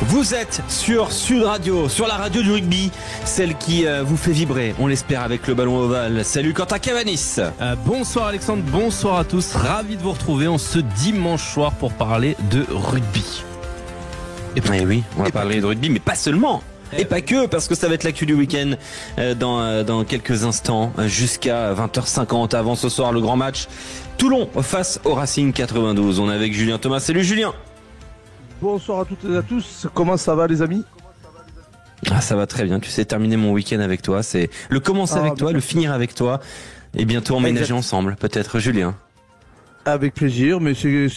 Vous êtes sur Sud Radio, sur la radio du rugby, celle qui vous fait vibrer, on l'espère, avec le ballon ovale. Salut Quentin Cavanis. Bonsoir Alexandre, bonsoir à tous. Ravi de vous retrouver en ce dimanche soir pour parler de rugby. Et oui, on va parler de rugby, mais pas seulement. Et pas que, parce que ça va être l'actu du week-end dans quelques instants, jusqu'à 20h50. Avant ce soir, le grand match Toulon face au Racing 92. On est avec Julien Thomas. Salut Julien. Bonsoir à toutes et à tous. Comment ça va les amis? Ça va très bien. Tu sais, terminer mon week-end avec toi, c'est le commencer avec toi, le finir avec toi, et bientôt emménager ensemble, peut-être Julien. Avec plaisir, mais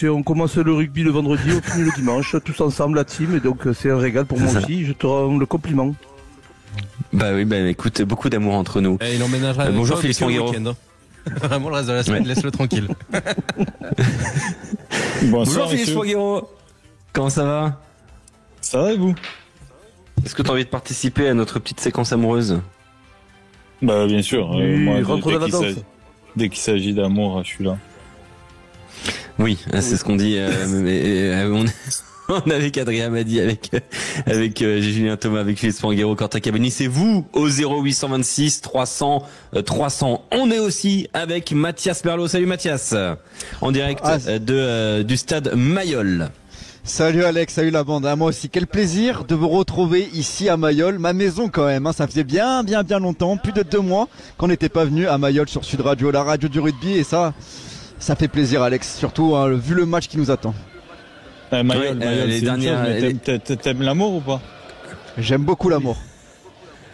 on commence le rugby le vendredi, on finit le dimanche, tous ensemble la team, et donc c'est un régal pour moi aussi, je te rends le compliment. Bah oui, écoute, beaucoup d'amour entre nous. Il emménagera bonjour Philippe Fonguero. Vraiment le reste de la semaine, laisse-le tranquille. Bonjour Philippe Fonguero. Comment ça va? Ça va et vous? Est-ce que tu as envie de participer à notre petite séquence amoureuse? Bah bien sûr, moi, rentre dans la danse. Dès qu'il s'agit d'amour, je suis là. Oui, c'est ce qu'on dit. On est avec Adrien Madi, avec Julien Thomas, avec Philippe Fonguero, Quentin Cavanis. C'est vous au 0826 300 300. On est aussi avec Mathias Merlot. Salut Mathias, en direct du stade Mayol. Salut Alex, salut la bande. Moi aussi, quel plaisir de vous retrouver ici à Mayol, ma maison quand même. Ça faisait bien longtemps, plus de 2 mois qu'on n'était pas venu à Mayol sur Sud Radio, la radio du rugby, et ça fait plaisir Alex, surtout vu le match qui nous attend. Mayol, les dernières. T'aimes l'amour ou pas? J'aime beaucoup l'amour.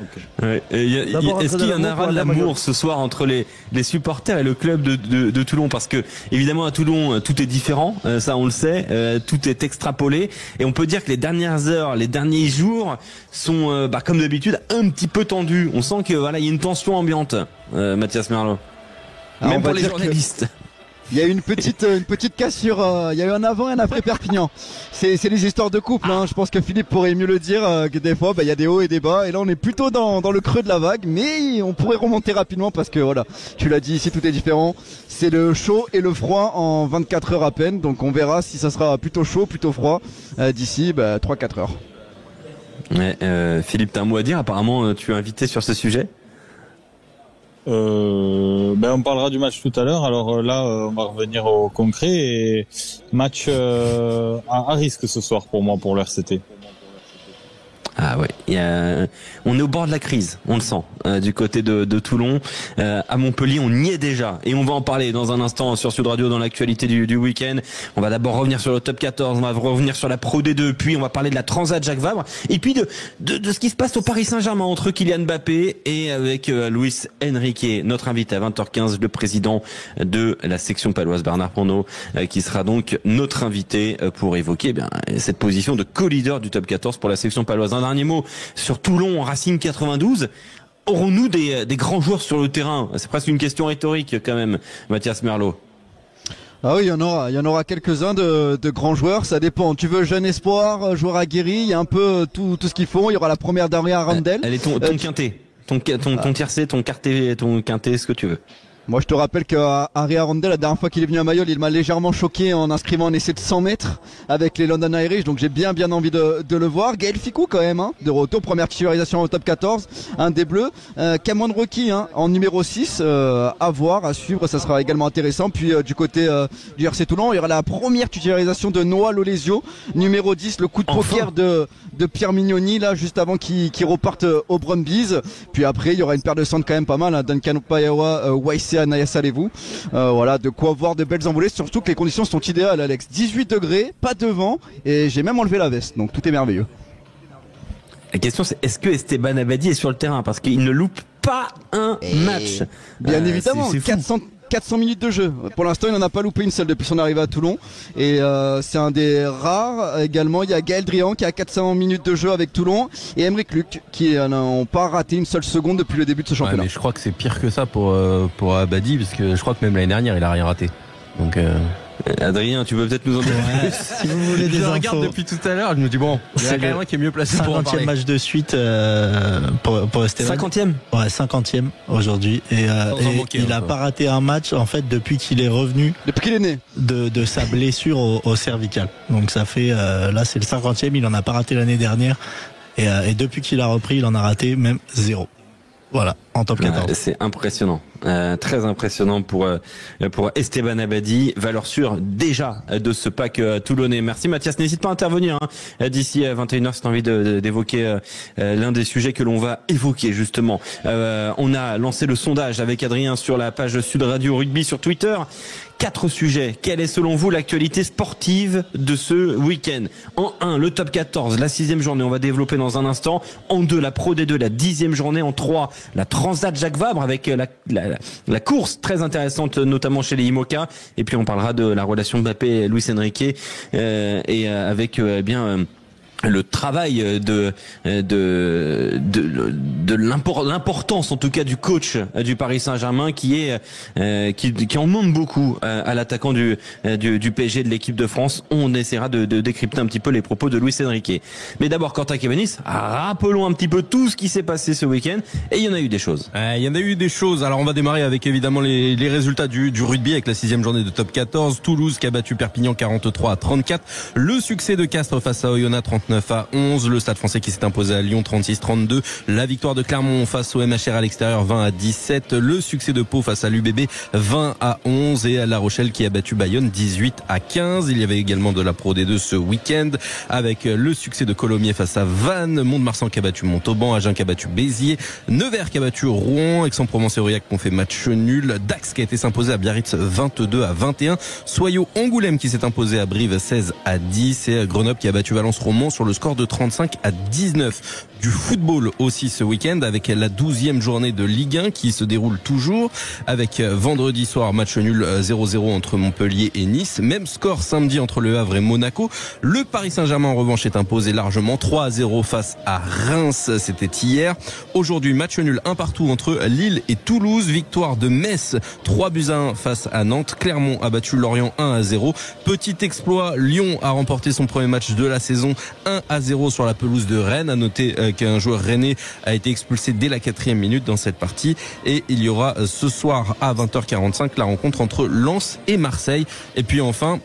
Okay. Est-ce qu'il y en aura de l'amour ce soir entre les supporters et le club de Toulon? Parce que évidemment à Toulon tout est différent, ça on le sait, tout est extrapolé, et on peut dire que les dernières heures, les derniers jours sont comme d'habitude un petit peu tendus. On sent que il y a une tension ambiante, Mathias Merlot. Même pour les journalistes. Il y a eu une petite cassure, il y a eu un avant et un après Perpignan. C'est les histoires de couple, hein. Je pense que Philippe pourrait mieux le dire, que des fois il y a des hauts et des bas, et là on est plutôt dans le creux de la vague, mais on pourrait remonter rapidement parce que voilà, tu l'as dit, ici tout est différent. C'est le chaud et le froid en 24 heures à peine, donc on verra si ça sera plutôt chaud, plutôt froid d'ici 3-4 heures. Ouais, Philippe, t'as un mot à dire? Apparemment tu es invité sur ce sujet. On parlera du match tout à l'heure. Alors là, on va revenir au concret, et match à risque ce soir pour moi, pour l'RCT. Ah ouais, on est au bord de la crise, on le sent, du côté de Toulon. À Montpellier, on y est déjà, et on va en parler dans un instant sur Sud Radio dans l'actualité du week-end. On va d'abord revenir sur le top 14, on va revenir sur la Pro D2, puis on va parler de la Transat Jacques Vabre, et puis de ce qui se passe au Paris Saint-Germain entre Kylian Mbappé et avec Luis Enrique, notre invité à 20h15, le président de la section paloise, Bernard Pannot, qui sera donc notre invité pour évoquer cette position de co-leader du top 14 pour la section paloise. Un dernier mot sur Toulon, Racing 92. Aurons-nous des grands joueurs sur le terrain? C'est presque une question rhétorique quand même, Mathias Merlot. Ah oui, il y en aura quelques-uns de grands joueurs, ça dépend. Tu veux jeune espoir, joueur aguerri, il y a un peu tout ce qu'il faut. Il y aura la première d'Adrien Randel. Elle est ton quintet, ton tiercé, ton quartet, ton quintet, ce que tu veux. Moi, je te rappelle qu'Harry Arundel, la dernière fois qu'il est venu à Mayol, il m'a légèrement choqué en inscrivant un essai de 100 mètres avec les London Irish, donc j'ai bien envie de le voir. Gaël Ficou quand même, de retour, première titularisation au top 14, un des bleus. Cameron Rocky en numéro 6, à voir, à suivre, ça sera également intéressant. Puis du côté du RC Toulon, il y aura la première titularisation de Noah Lolesio, numéro 10, le coup de poker de Pierre Mignoni, là, juste avant qu'il reparte au Brumbies. Puis après, il y aura une paire de centres quand même pas mal, hein, Duncan Payawa, YC Naya Salevou. Voilà, de quoi voir de belles envolées, surtout que les conditions sont idéales, Alex. 18 degrés, pas de vent, et j'ai même enlevé la veste, donc tout est merveilleux. La question c'est, est-ce que Esteban Abadi est sur le terrain? Parce qu'il ne loupe pas un match. Bien évidemment, 400 minutes de jeu. Pour l'instant, il n'en a pas loupé une seule depuis son arrivée à Toulon. Et c'est un des rares. Également, il y a Gaël Drian qui a 400 minutes de jeu avec Toulon. Et Emeric Luc qui n'ont pas raté une seule seconde depuis le début de ce championnat. Mais je crois que c'est pire que ça pour Abadi, parce que je crois que même l'année dernière, il a rien raté. Donc Adrien, tu peux peut-être nous en dire plus. Si vous voulez des Je infos. regarde depuis tout à l'heure, je me dis bon, il y a C'est quand même le un qui est mieux placé pour en 50e parler. match de suite pour Esteban. 50e. Ouais, 50e aujourd'hui. Et manquer, il a quoi. pas raté un match en fait depuis qu'il est revenu Depuis qu'il est né. de sa blessure au cervical. Donc ça fait là c'est le 50e. Il en a pas raté l'année dernière. Et depuis qu'il a repris, il en a raté même 0. Voilà, en top 14. C'est impressionnant, très impressionnant pour Esteban Abadi, valeur sûre déjà de ce pack toulonnais. Merci Mathias, n'hésite pas à intervenir d'ici 21h si tu as envie d'évoquer l'un des sujets que l'on va évoquer justement. On a lancé le sondage avec Adrien sur la page Sud Radio Rugby sur Twitter. 4 sujets. Quelle est selon vous l'actualité sportive de ce week-end? En 1, le top 14, la 6e journée, on va développer dans un instant. En 2, la Pro D2, la 10e journée. En 3, la Transat Jacques Vabre avec la course très intéressante, notamment chez les IMOCA. Et puis on parlera de la relation Mbappé-Luis Enrique et avec le travail de l'importance en tout cas du coach du Paris Saint-Germain qui en demande beaucoup à l'attaquant du PSG de l'équipe de France. On essaiera de décrypter un petit peu les propos de Luis Enrique. Mais d'abord Quentin Kevenis, rappelons un petit peu tout ce qui s'est passé ce week-end et il y en a eu des choses. Il y en a eu des choses. Alors on va démarrer avec évidemment les résultats du rugby avec la 6e journée de top 14. Toulouse qui a battu Perpignan 43-34. Le succès de Castres face à Oyonnax 39-11. Le Stade Français qui s'est imposé à Lyon 36-32. La victoire de Clermont face au MHR à l'extérieur 20-17. Le succès de Pau face à l'UBB 20-11 et à La Rochelle qui a battu Bayonne 18-15. Il y avait également de la Pro D2 ce week-end avec le succès de Colomiers face à Vannes. Mont-de-Marsan qui a battu Montauban. Agen qui a battu Béziers. Nevers qui a battu Rouen. Aix-en-Provence et Aurillac qui ont fait match nul. Dax qui a été s'imposer à Biarritz 22-21. Soyaux Angoulême qui s'est imposé à Brive 16-10 et Grenoble qui a battu Valence Romand sur le score de 35-19. Du football aussi ce week-end avec la 12e journée de Ligue 1 qui se déroule toujours avec vendredi soir match nul 0-0 entre Montpellier et Nice. Même score samedi entre Le Havre et Monaco. Le Paris Saint-Germain en revanche est imposé largement 3-0 face à Reims. C'était hier. Aujourd'hui match nul 1 partout entre Lille et Toulouse. Victoire de Metz 3-1 face à Nantes. Clermont a battu Lorient 1-0. Petit exploit, Lyon a remporté son premier match de la saison 1-0 sur la pelouse de Rennes. À noter qu'un joueur rennais a été expulsé dès la 4e minute dans cette partie. Et il y aura ce soir à 20h45 la rencontre entre Lens et Marseille. Et puis enfin,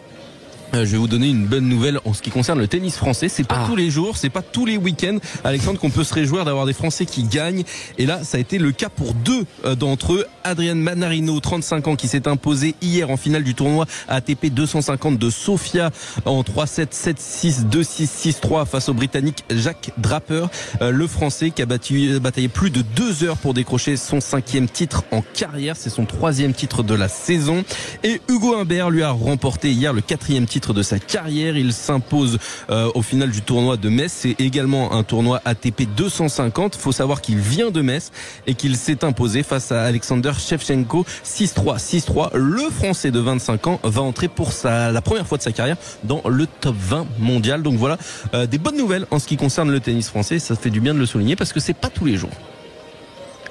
je vais vous donner une bonne nouvelle en ce qui concerne le tennis français. C'est pas tous les jours, c'est pas tous les week-ends, Alexandre, qu'on peut se réjouir d'avoir des Français qui gagnent. Et là, ça a été le cas pour 2 d'entre eux. Adrian Manarino, 35 ans, qui s'est imposé hier en finale du tournoi ATP 250 de Sofia en 3-7, 7-6, 2-6, 6-3 face au Britannique Jack Draper. Le Français qui a bataillé plus de 2 heures pour décrocher son 5e titre en carrière. C'est son 3e titre de la saison. Et Hugo Humbert lui a remporté hier le 4e titre de sa carrière. Il s'impose au final du tournoi de Metz. C'est également un tournoi ATP 250. Il faut savoir qu'il vient de Metz et qu'il s'est imposé face à Alexander Shevchenko 6-3, 6-3. Le Français de 25 ans va entrer pour la première fois de sa carrière dans le top 20 mondial. Donc voilà, des bonnes nouvelles en ce qui concerne le tennis français. Ça fait du bien de le souligner parce que c'est pas tous les jours.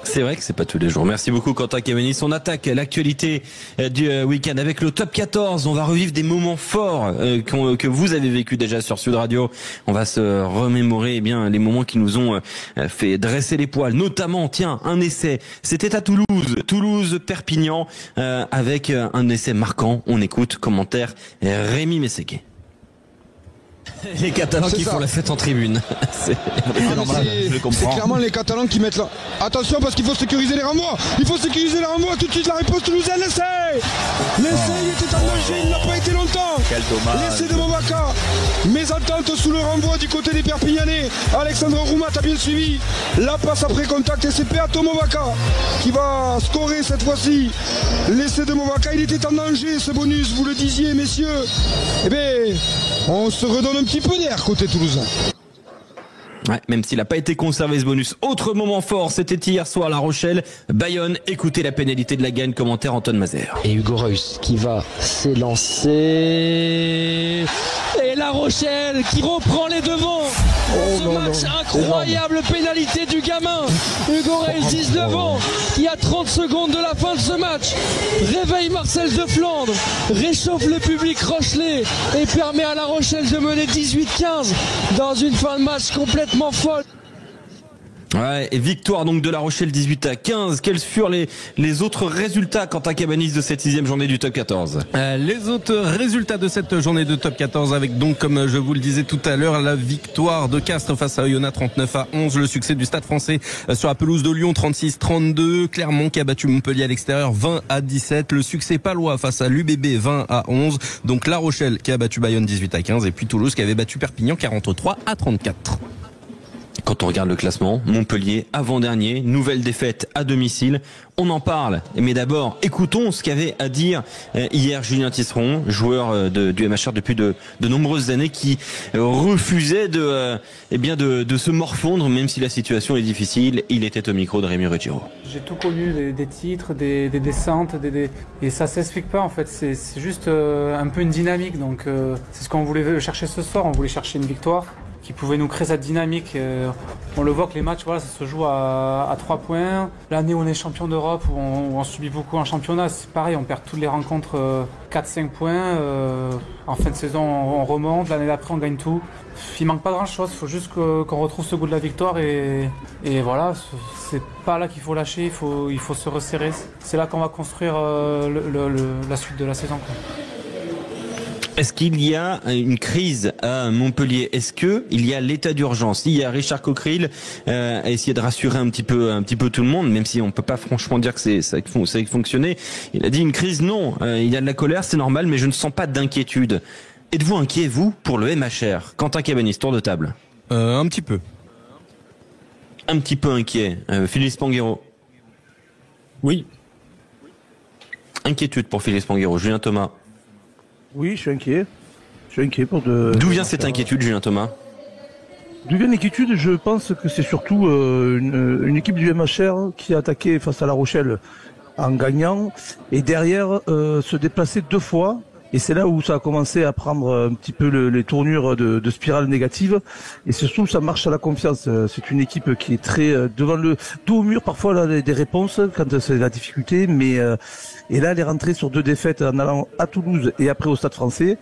C'est vrai que c'est pas tous les jours. Merci beaucoup Quentin Kevenis. On attaque l'actualité du week-end avec le top 14. On va revivre des moments forts que vous avez vécu déjà sur Sud Radio. On va se remémorer les moments qui nous ont fait dresser les poils. Notamment, tiens, un essai. C'était à Toulouse-Perpignan avec un essai marquant. On écoute, commentaire Rémi Mességuet. Les Catalans qui font la fête en tribune. C'est normal, c'est clairement les Catalans qui mettent là. Attention parce qu'il faut sécuriser les renvois. Il faut sécuriser les renvois. Tout de suite la réponse toulousaine. L'essai il était en danger, il n'a pas été longtemps. Quel dommage. L'essai de Movaca. Mésentente sous le renvoi du côté des Perpignanais. Alexandre Roumat a bien suivi. La passe après contact et c'est Peato Movaca qui va scorer cette fois-ci. L'essai de Movaca, il était en danger ce bonus, vous le disiez messieurs. Eh bien, on se redonne un petit peu d'air côté toulousain. Ouais, même s'il n'a pas été conservé ce bonus. Autre moment fort, c'était hier soir à La Rochelle, Bayonne. Écoutez la pénalité de la gagne, commentaire Anton Mazer. Et Hugo Reus qui va s'élancer. Et La Rochelle qui reprend les devants. Ce match incroyable, pénalité du gamin Hugo Reis, 19 ans, qui à 30 secondes de la fin de ce match réveille Marcel de Flandre, réchauffe le public rochelais et permet à La Rochelle de mener 18-15 dans une fin de match complètement folle. Ouais, et victoire donc de La Rochelle 18-15. Quels furent les autres résultats quant à Cabanis de cette 6e journée du top 14? Les autres résultats de cette journée de top 14 avec donc, comme je vous le disais tout à l'heure, la victoire de Castres face à Oyonnax 39-11, le succès du Stade Français sur la pelouse de Lyon 36-32, Clermont qui a battu Montpellier à l'extérieur 20-17, le succès palois face à l'UBB 20-11, donc La Rochelle qui a battu Bayonne 18-15 et puis Toulouse qui avait battu Perpignan 43-34. Quand on regarde le classement, Montpellier avant-dernier, nouvelle défaite à domicile. On en parle, mais d'abord, écoutons ce qu'avait à dire hier Julien Tisseron, joueur du MHR depuis de nombreuses années, qui refusait de se morfondre, même si la situation est difficile. Il était au micro de Rémi Ruggiero. J'ai tout connu, des titres, des descentes, et ça s'explique pas en fait. C'est juste un peu une dynamique. Donc c'est ce qu'on voulait chercher ce soir. On voulait chercher une victoire qui pouvait nous créer cette dynamique. On le voit que les matchs, voilà, ça se joue à 3 points. L'année où on est champion d'Europe, où on subit beaucoup en championnat, c'est pareil, on perd toutes les rencontres 4-5 points. En fin de saison, on remonte. L'année d'après, on gagne tout. Il manque pas grand-chose, il faut juste qu'on retrouve ce goût de la victoire et voilà, c'est pas là qu'il faut lâcher, il faut se resserrer. C'est là qu'on va construire la suite de la saison, quoi. Est-ce qu'il y a une crise à Montpellier? Est-ce que il y a l'état d'urgence? Il y a Richard Cockerill a essayé de rassurer un petit peu tout le monde, même si on peut pas franchement dire que ça a fonctionné. Il a dit une crise, non. Il y a de la colère, c'est normal, mais je ne sens pas d'inquiétude. Êtes-vous inquiet, vous, pour le MHR? Quentin Cabanis, tour de table. Un petit peu. Un petit peu inquiet. Philippe Spanghero. Oui. Inquiétude pour Philippe Spanghero. Julien Thomas. Oui, je suis inquiet. D'où vient cette inquiétude, Julien Thomas? D'où vient l'inquiétude? Je pense que c'est surtout une équipe du MHR qui a attaqué face à La Rochelle en gagnant et derrière se déplacer 2 fois. Et c'est là où ça a commencé à prendre un petit peu les tournures de spirale négative. Et surtout, ça marche à la confiance. C'est une équipe qui est très devant le dos au mur. Parfois, elle a des réponses quand c'est la difficulté. Mais et là, elle est rentrée sur 2 défaites en allant à Toulouse et après au Stade Français.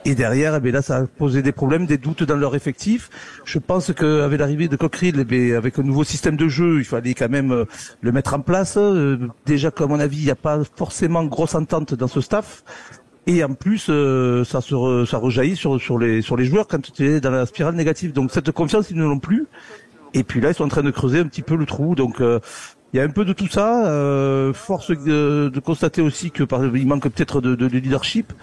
Et derrière, eh bien là, ça a posé des problèmes, des doutes dans leur effectif. Je pense qu'avec l'arrivée de Cockerill, eh bien, avec un nouveau système de jeu, il fallait quand même le mettre en place. Déjà qu'à mon avis, il n'y a pas forcément grosse entente dans ce staff. Et en plus, ça rejaillit sur les joueurs quand tu es dans la spirale négative. Donc cette confiance, ils ne l'ont plus. Et puis là, ils sont en train de creuser un petit peu le trou. Donc il y a un peu de tout ça. Force de constater aussi que il manque peut-être de leadership,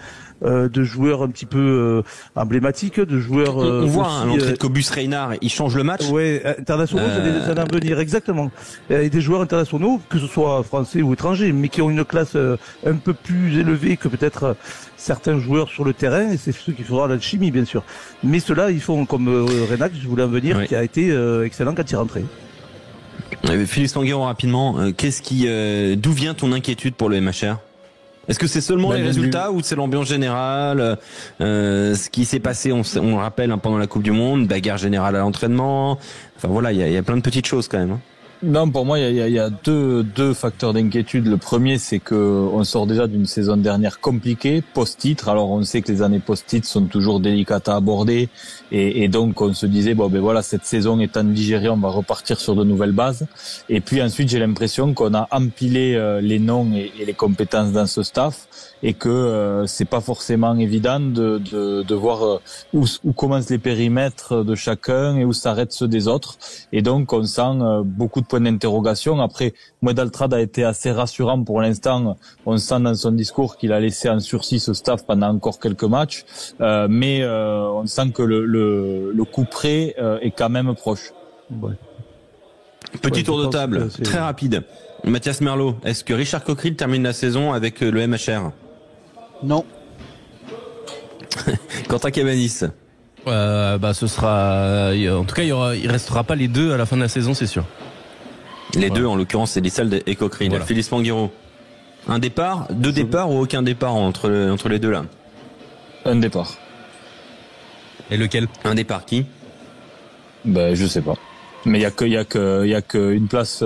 de joueurs un petit peu emblématiques, de joueurs. On voit l'entrée de Cobus Reynard, il change le match. Ouais, internationaux, ça va venir exactement. Et des joueurs internationaux, que ce soit français ou étrangers, mais qui ont une classe un peu plus élevée que peut-être certains joueurs sur le terrain. Et c'est ceux qui faudra l'alchimie, bien sûr. Mais ceux-là, ils font comme Reynard, je voulais en venir, qui a été excellent quand il est rentré. Philippe Spanghero, rapidement, d'où vient ton inquiétude pour le MHR? Est-ce que c'est seulement les résultats ou c'est l'ambiance générale, ce qui s'est passé, on le rappelle, pendant la Coupe du Monde, bagarre générale à l'entraînement. Enfin voilà, il y a plein de petites choses quand même. Hein. Non, pour moi, il y a deux facteurs d'inquiétude. Le premier, c'est que on sort déjà d'une saison dernière compliquée, post-titre. Alors, on sait que les années post-titre sont toujours délicates à aborder, et donc on se disait bon, ben voilà, cette saison étant digérée, on va repartir sur de nouvelles bases. Et puis ensuite, j'ai l'impression qu'on a empilé les noms et les compétences dans ce staff, et que c'est pas forcément évident de voir où commencent les périmètres de chacun et où s'arrêtent ceux des autres. Et donc, on sent beaucoup de points d'interrogation. Après, Moedaltrad a été assez rassurant pour l'instant. On sent dans son discours qu'il a laissé en sursis ce staff pendant encore quelques matchs, mais on sent que le coup près est quand même proche. Ouais. Petit tour de table, très rapide. Mathias Merlot, est-ce que Richard Cockerill termine la saison avec le MHR? Non. Quentin Cabanis. Ce sera, en tout cas, il restera pas les deux à la fin de la saison, c'est sûr. Les deux, en l'occurrence, c'est Lissalde et Cockerill. Voilà. Philippe Spanghero. Un départ, 2 départs ou aucun départ entre les deux là? Un départ. Et lequel? Un départ qui? Ben, je sais pas. Mais il y a qu'une place,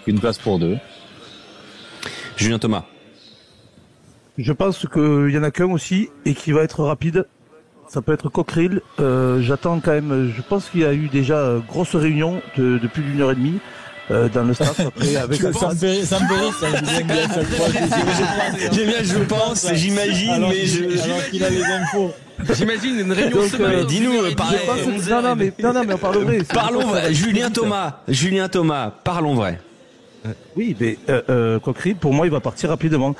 qu'une place pour deux. Julien Thomas. Je pense qu'il y en a qu'un aussi et qui va être rapide. Ça peut être Cockerill. J'attends quand même. Je pense qu'il y a eu déjà grosse réunion de plus d'une heure et demie dans le staff. Après, avec ça me fait rire, ça. J'aime bien, je pense, j'imagine, alors mais alors qu'il a les infos. J'imagine une réunion semaine. Dis-nous, pareil. Non, mais on parle vrai. Parlons vrai. Julien Thomas, parlons vrai. Oui, mais Cockerill, pour moi, il va partir rapidement.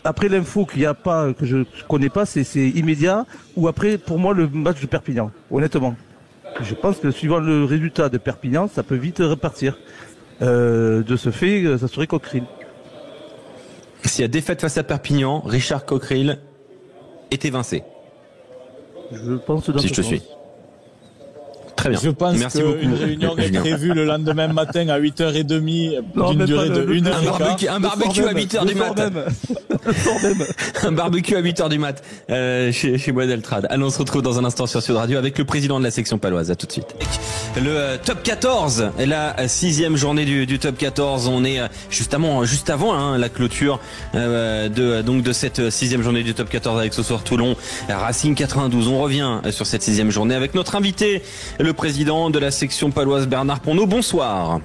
Après l'info qu'il n'y a pas, que je connais pas, c'est immédiat. Ou après, pour moi, le match de Perpignan, honnêtement. Je pense que suivant le résultat de Perpignan, ça peut vite repartir. De ce fait, ça serait Cockerill. S'il y a défaite face à Perpignan, Richard Cockerill est évincé. Je pense dans si ce je te sens. suis. Très bien. Je pense Merci beaucoup. qu'une réunion est prévue le lendemain matin à 8h30 d'une durée de 1h15. Un barbecue à 8h du mat. Un barbecue à 8h du mat chez Bois d'Eltrade. Allons, on se retrouve dans un instant sur Sud Radio avec le président de la section paloise. À tout de suite. Le top 14 est la 6e journée du top 14. On est juste avant la clôture de cette 6e journée du top 14 avec ce soir Toulon Racing 92. On revient sur cette 6e journée avec notre invité, le président de la section paloise Bernard Ponneau. Bonsoir.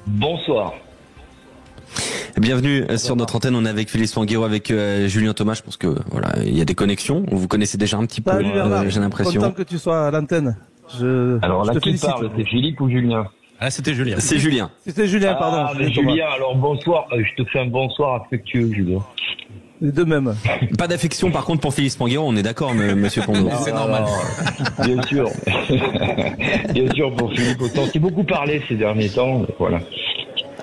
Bonsoir. Bienvenue sur notre antenne. On est avec Philippe Fanguero, avec Julien Thomas. Je pense que voilà, il y a des connexions. Vous connaissez déjà un petit peu. J'ai l'impression. Content que tu sois à l'antenne. Alors là, qui parle, c'est Philippe ou Julien? Ah, c'était Julien. C'est Julien. C'était Julien, pardon. Ah, mais Julien, alors bonsoir. Je te fais un bonsoir affectueux, Julien. De même. Pas d'affection par contre pour Philippe Fanguero, on est d'accord, monsieur Ponneau. C'est normal. Bien sûr. Bien sûr, pour Philippe autant. C'est beaucoup parlé ces derniers temps, voilà.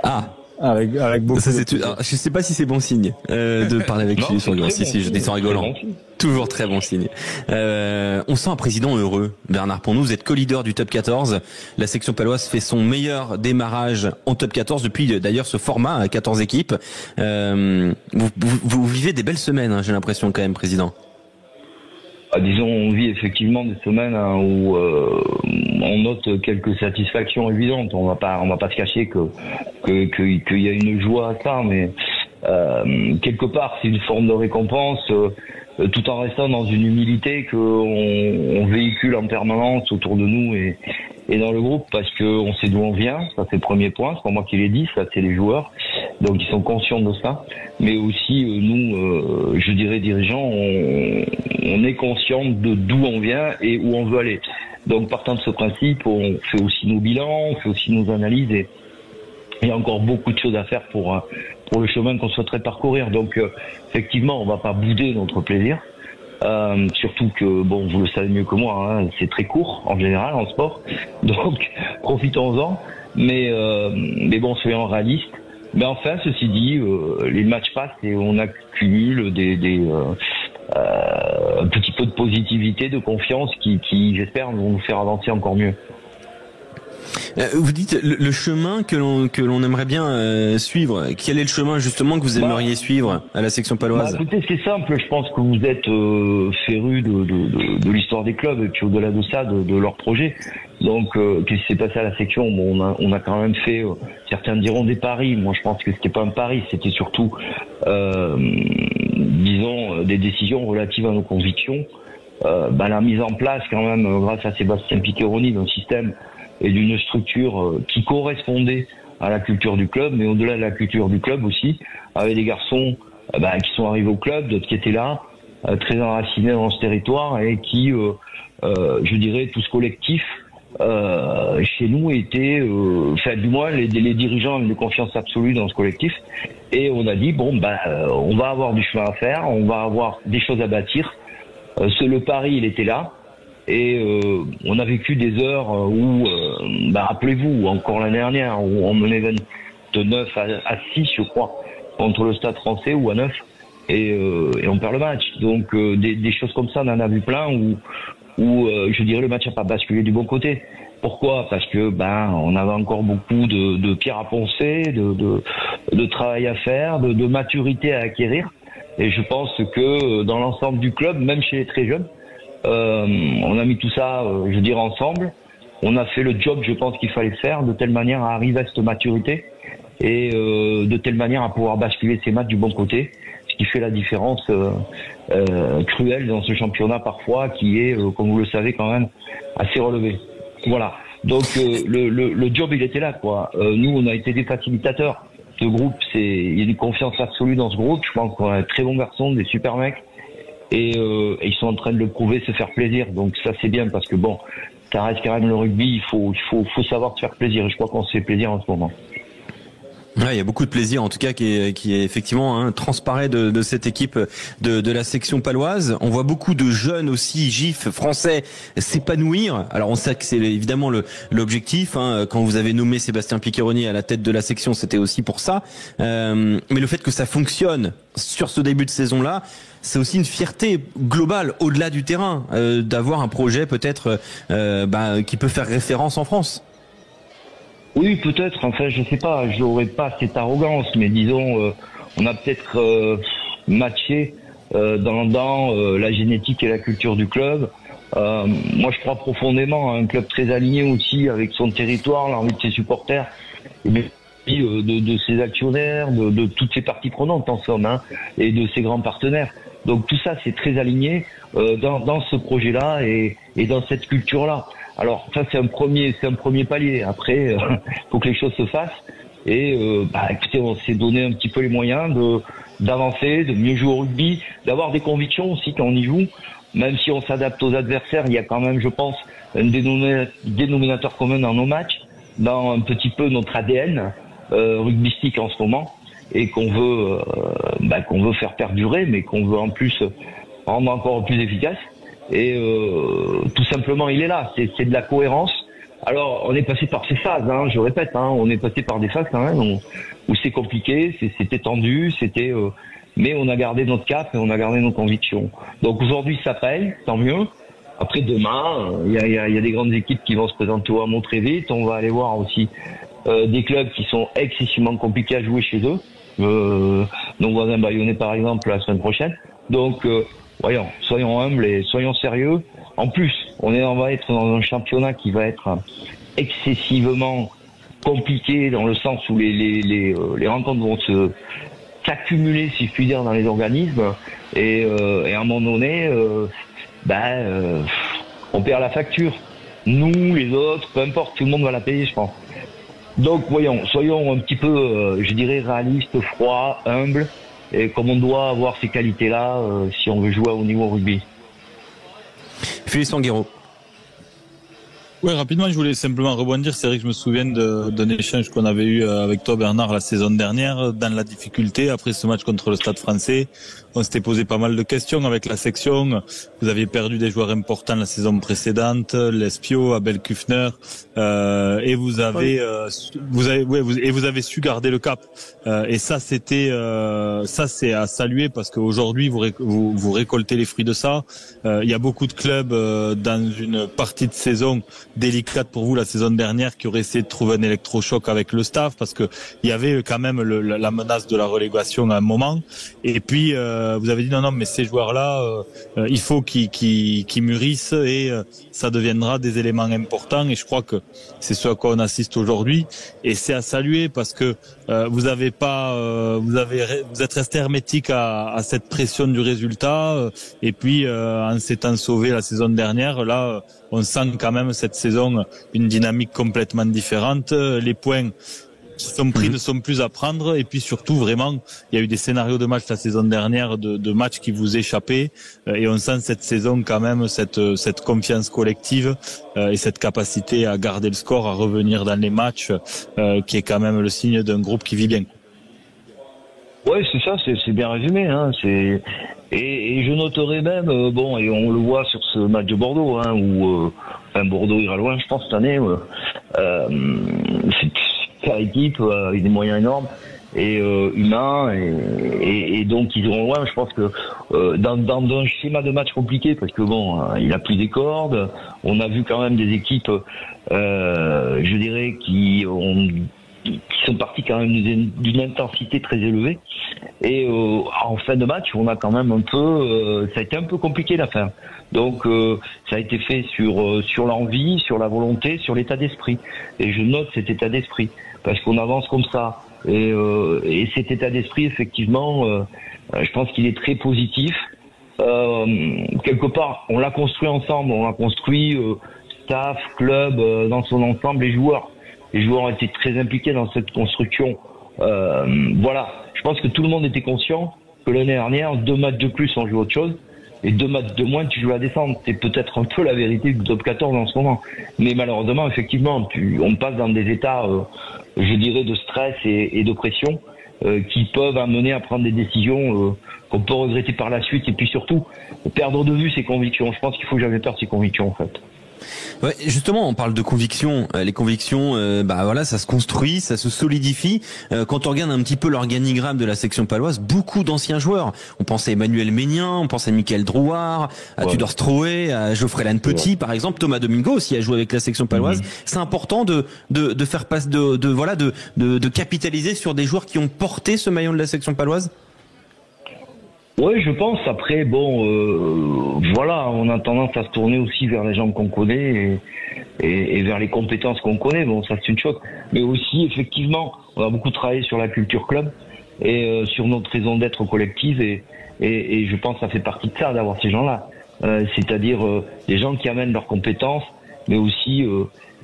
Ah. Avec beaucoup. Ça, alors, je sais pas si c'est bon signe de parler avec Philippe Fanguero. Si, je dis ça en rigolant. Toujours très bon signe. On sent un président heureux. Bernard Ponneau, vous êtes co-leader du top 14. La section paloise fait son meilleur démarrage en top 14 depuis d'ailleurs ce format à 14 équipes. Vous vivez des belles semaines, hein, j'ai l'impression quand même, président. Disons, on vit effectivement des semaines où on note quelques satisfactions évidentes. On va pas se cacher qu'il y a une joie à ça, mais quelque part c'est une forme de récompense, tout en restant dans une humilité qu'on véhicule en permanence autour de nous et dans le groupe, parce que on sait d'où on vient. Ça c'est le premier point. C'est pas moi qui l'ai dit, ça c'est les joueurs. Donc ils sont conscients de ça, mais aussi nous, je dirais dirigeants, on est conscients de d'où on vient et où on veut aller. Donc partant de ce principe, on fait aussi nos bilans, on fait aussi nos analyses et il y a encore beaucoup de choses à faire pour le chemin qu'on souhaiterait parcourir. Donc effectivement, on va pas bouder notre plaisir. Surtout que, bon, vous le savez mieux que moi, hein, c'est très court en général en sport, donc profitons-en. Mais bon, soyons réalistes. Mais enfin, ceci dit, les matchs passent et on accumule un petit peu de positivité, de confiance qui j'espère, vont nous faire avancer encore mieux. Vous dites le chemin que l'on aimerait bien suivre. Quel est le chemin justement que vous aimeriez suivre à la section paloise? Écoutez, c'est simple. Je pense que vous êtes férus de l'histoire des clubs et puis au-delà de ça, de leur projet. Donc, qu'est-ce qui s'est passé à la section? Bon, on a quand même fait, certains diront des paris. Moi, je pense que c'était pas un pari, c'était surtout, disons, des décisions relatives à nos convictions. La mise en place, quand même, grâce à Sébastien Piccheroni, d'un système et d'une structure qui correspondait à la culture du club, mais au-delà de la culture du club aussi, avec des garçons qui sont arrivés au club, d'autres qui étaient là, très enracinés dans ce territoire et qui, je dirais, tout ce collectif chez nous était, du moins les dirigeants avaient une confiance absolue dans ce collectif, et on a dit on va avoir du chemin à faire, on va avoir des choses à bâtir. Le pari, il était là. Et on a vécu des heures où, rappelez-vous, encore l'année dernière, où on menait de 9 à 6, je crois, contre le Stade Français, ou à 9, et on perd le match. Donc des choses comme ça, on en a vu plein, où je dirais le match n'a pas basculé du bon côté. Pourquoi? Parce que on avait encore beaucoup de pierres à poncer, de travail à faire, de maturité à acquérir. Et je pense que dans l'ensemble du club, même chez les très jeunes, on a mis tout ça, je dirais, ensemble. on a fait le job, je pense, qu'il fallait faire, de telle manière à arriver à cette maturité et de telle manière à pouvoir basculer ces matchs du bon côté, ce qui fait la différence cruelle dans ce championnat parfois, qui est, comme vous le savez, quand même assez relevé. Voilà. Donc le job, il était là, quoi. Nous, on a été des facilitateurs. Ce groupe, il y a une confiance absolue dans ce groupe. Je pense qu'on a des très bons garçons, des super mecs, et ils sont en train de le prouver, se faire plaisir. Donc ça, c'est bien, parce que bon, ça reste quand même le rugby. Il faut savoir se faire plaisir. Et je crois qu'on se fait plaisir en ce moment. Ouais, il y a beaucoup de plaisir, en tout cas, qui est effectivement transparaît de cette équipe de la section paloise. On voit beaucoup de jeunes aussi, gifs français, s'épanouir. Alors on sait que c'est évidemment l'objectif. Quand vous avez nommé Sébastien Piccheroni à la tête de la section, c'était aussi pour ça. Mais le fait que ça fonctionne sur ce début de saison-là, c'est aussi une fierté globale au-delà du terrain, d'avoir un projet peut-être qui peut faire référence en France. Oui, peut-être. Enfin, je sais pas. Je n'aurais pas cette arrogance, mais disons, on a peut-être matché dans la génétique et la culture du club. Moi, je crois profondément à un club très aligné aussi avec son territoire, l'envie de ses supporters, et de ses actionnaires, de toutes ses parties prenantes en somme, et de ses grands partenaires. Donc tout ça, c'est très aligné dans ce projet-là et dans cette culture-là. Alors ça, c'est un premier palier. Après, faut que les choses se fassent. Et écoutez, on s'est donné un petit peu les moyens d'avancer, de mieux jouer au rugby, d'avoir des convictions aussi quand on y joue. Même si on s'adapte aux adversaires, il y a quand même, je pense, un dénominateur commun dans nos matchs, dans un petit peu notre ADN rugbystique en ce moment, et qu'on veut faire perdurer, mais qu'on veut en plus rendre encore plus efficace. Et tout simplement, il est là. C'est de la cohérence. Alors, on est passé par ces phases, je répète, on est passé par des phases quand même où c'est compliqué, c'était tendu, mais on a gardé notre cap et on a gardé nos convictions. Donc aujourd'hui, ça paye, tant mieux. Après, demain, il y a des grandes équipes qui vont se présenter au Hamon très vite. On va aller voir aussi des clubs qui sont excessivement compliqués à jouer chez eux. Nos voisins bayonnais, par exemple, la semaine prochaine. Donc, voyons, soyons humbles et soyons sérieux. En plus, on va être dans un championnat qui va être excessivement compliqué dans le sens où les rencontres vont s'accumuler, si je puis dire, dans les organismes. Et à un moment donné, on perd la facture. Nous, les autres, peu importe, tout le monde va la payer, je pense. Donc, voyons, soyons un petit peu, je dirais, réalistes, froids, humbles, et comme on doit avoir ces qualités-là si on veut jouer au niveau rugby. Philippe Sanguero. Ouais, rapidement, je voulais simplement rebondir. C'est vrai que je me souviens d'un échange qu'on avait eu avec toi, Bernard, la saison dernière, dans la difficulté, après ce match contre le Stade Français. On s'était posé pas mal de questions avec la section. Vous aviez perdu des joueurs importants la saison précédente, Lespio, Abel Kufner, et vous avez su garder le cap. Et ça, c'est à saluer parce qu'aujourd'hui, vous récoltez les fruits de ça. Il y a beaucoup de clubs dans une partie de saison délicate pour vous la saison dernière qui aurait essayé de trouver un électrochoc avec le staff parce que il y avait quand même la menace de la relégation à un moment. Et puis vous avez dit non mais ces joueurs-là, il faut qu'ils mûrissent et ça deviendra des éléments importants. Et je crois que c'est ce à quoi on assiste aujourd'hui. Et c'est à saluer parce que vous êtes resté hermétique à cette pression du résultat. Et puis en s'étant sauvé la saison dernière, là on sent quand même cette saison une dynamique complètement différente. Les points qui sont pris ne sont plus à prendre. Et puis surtout, vraiment, il y a eu des scénarios de match la saison dernière, de matchs qui vous échappaient. Et on sent cette saison quand même, cette confiance collective et cette capacité à garder le score, à revenir dans les matchs, qui est quand même le signe d'un groupe qui vit bien. Ouais, c'est ça, c'est bien résumé. Et je noterai même, et on le voit sur ce match de Bordeaux, où Bordeaux ira loin, je pense, cette année. C'est une équipe avec des moyens énormes et humains, et donc ils iront loin. Je pense que dans un schéma de match compliqué, parce que il a plus des cordes. On a vu quand même des équipes, je dirais, qui ont qui sont partis quand même d'une intensité très élevée. Et en fin de match, on a quand même un peu, ça a été un peu compliqué la fin. Donc ça a été fait sur l'envie, sur la volonté, sur l'état d'esprit. Et je note cet état d'esprit parce qu'on avance comme ça. Et cet état d'esprit, effectivement, je pense qu'il est très positif. Quelque part, on l'a construit ensemble, on l'a construit staff, club, dans son ensemble, les joueurs. Les joueurs ont été très impliqués dans cette construction. Voilà, je pense que tout le monde était conscient que l'année dernière, 2 matchs de plus, on joue autre chose, et 2 matchs de moins, tu joues à descendre. C'est peut-être un peu la vérité du top 14 en ce moment. Mais malheureusement, effectivement, on passe dans des états, je dirais, de stress et de pression qui peuvent amener à prendre des décisions qu'on peut regretter par la suite. Et puis surtout, perdre de vue ses convictions. Je pense qu'il faut jamais perdre ses convictions, en fait. Ouais, justement, on parle de convictions. Les convictions, voilà, ça se construit, ça se solidifie. Quand on regarde un petit peu l'organigramme de la section paloise, beaucoup d'anciens joueurs. On pense à Emmanuel Ménien, on pense à Michael Drouard, à Tudor Stroé, à Geoffrey Lanne-Petit, par exemple. Thomas Domingo aussi a joué avec la section paloise. C'est important de faire passer, de capitaliser sur des joueurs qui ont porté ce maillot de la section paloise. Oui, je pense. Après, voilà, on a tendance à se tourner aussi vers les gens qu'on connaît et vers les compétences qu'on connaît. Bon, ça c'est une chose. Mais aussi, effectivement, on a beaucoup travaillé sur la culture club et sur notre raison d'être collective. Et je pense que ça fait partie de ça, d'avoir ces gens-là. C'est-à-dire des gens qui amènent leurs compétences, mais aussi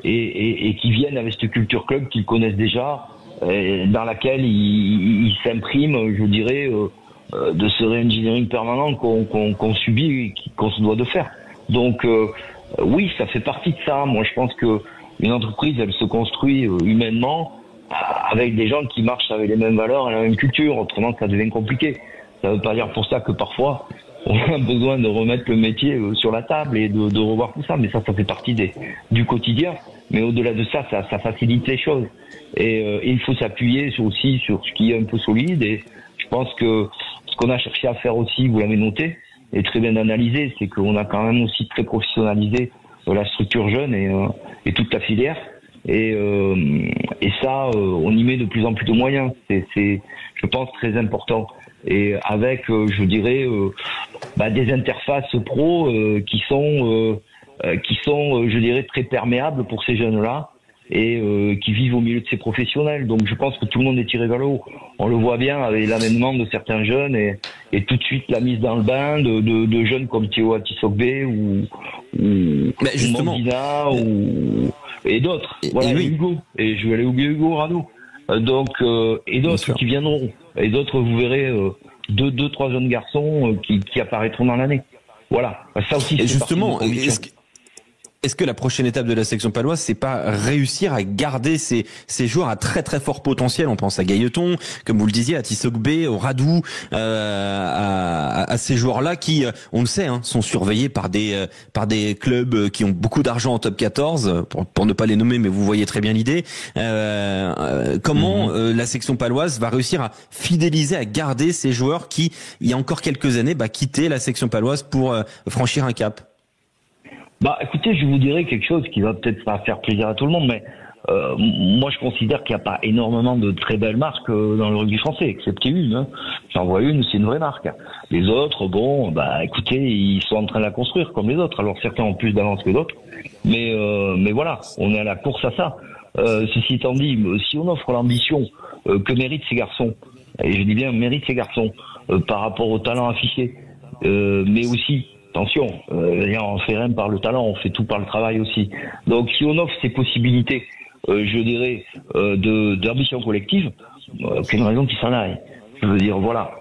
et qui viennent avec cette culture club qu'ils connaissent déjà, dans laquelle ils s'impriment, je dirais, de ce re-engineering permanent qu'on subit et qu'on se doit de faire. Donc oui, ça fait partie de ça. Moi, je pense que une entreprise, elle se construit humainement avec des gens qui marchent avec les mêmes valeurs et la même culture. Autrement, ça devient compliqué. Ça veut pas dire pour ça que parfois on a besoin de remettre le métier sur la table et de revoir tout ça. Mais ça fait partie du quotidien. Mais au-delà de ça, ça facilite les choses. Et il faut s'appuyer aussi sur ce qui est un peu solide. Et je pense que ce qu'on a cherché à faire aussi, vous l'avez noté, et très bien analysé, c'est qu'on a quand même aussi très professionnalisé la structure jeune et toute la filière. Et ça, on y met de plus en plus de moyens. C'est, je pense, très important. Et avec, je dirais, des interfaces pro qui sont, je dirais, très perméables pour ces jeunes-là et qui vivent au milieu de ces professionnels. Donc je pense que tout le monde est tiré vers le haut. On le voit bien avec l'avènement de certains jeunes et tout de suite la mise dans le bain de jeunes comme Théo Atisogbe ou Mandina et d'autres. Voilà, et Hugo. Et je vais aller oublier Hugo Rado. Donc et d'autres qui viendront. Et d'autres, vous verrez, 2-3 jeunes garçons qui apparaîtront dans l'année. Voilà. Ça aussi, c'est justement. Est-ce que la prochaine étape de la section paloise, c'est pas réussir à garder ces joueurs à très très fort potentiel? On pense à Gailleton, comme vous le disiez, à Tissogbe, au Radou, à ces joueurs-là qui, on le sait, sont surveillés par des clubs qui ont beaucoup d'argent en top 14, pour ne pas les nommer, mais vous voyez très bien l'idée. Comment la section paloise va réussir à fidéliser, à garder ces joueurs qui, il y a encore quelques années, quittaient la section paloise pour franchir un cap? Écoutez, je vous dirais quelque chose qui va peut-être pas faire plaisir à tout le monde, mais moi je considère qu'il n'y a pas énormément de très belles marques dans le rugby français, excepté une. J'en vois une, c'est une vraie marque. Les autres, écoutez, ils sont en train de la construire comme les autres. Alors certains ont plus d'avance que d'autres, mais voilà, on est à la course à ça. Ceci étant dit, si on offre l'ambition que méritent ces garçons, et je dis bien méritent ces garçons par rapport au talent affiché, mais aussi attention, on fait rien par le talent, on fait tout par le travail aussi. Donc si on offre ces possibilités, je dirais, d'ambition collective, aucune raison qu'ils s'en aillent. Je veux dire, voilà.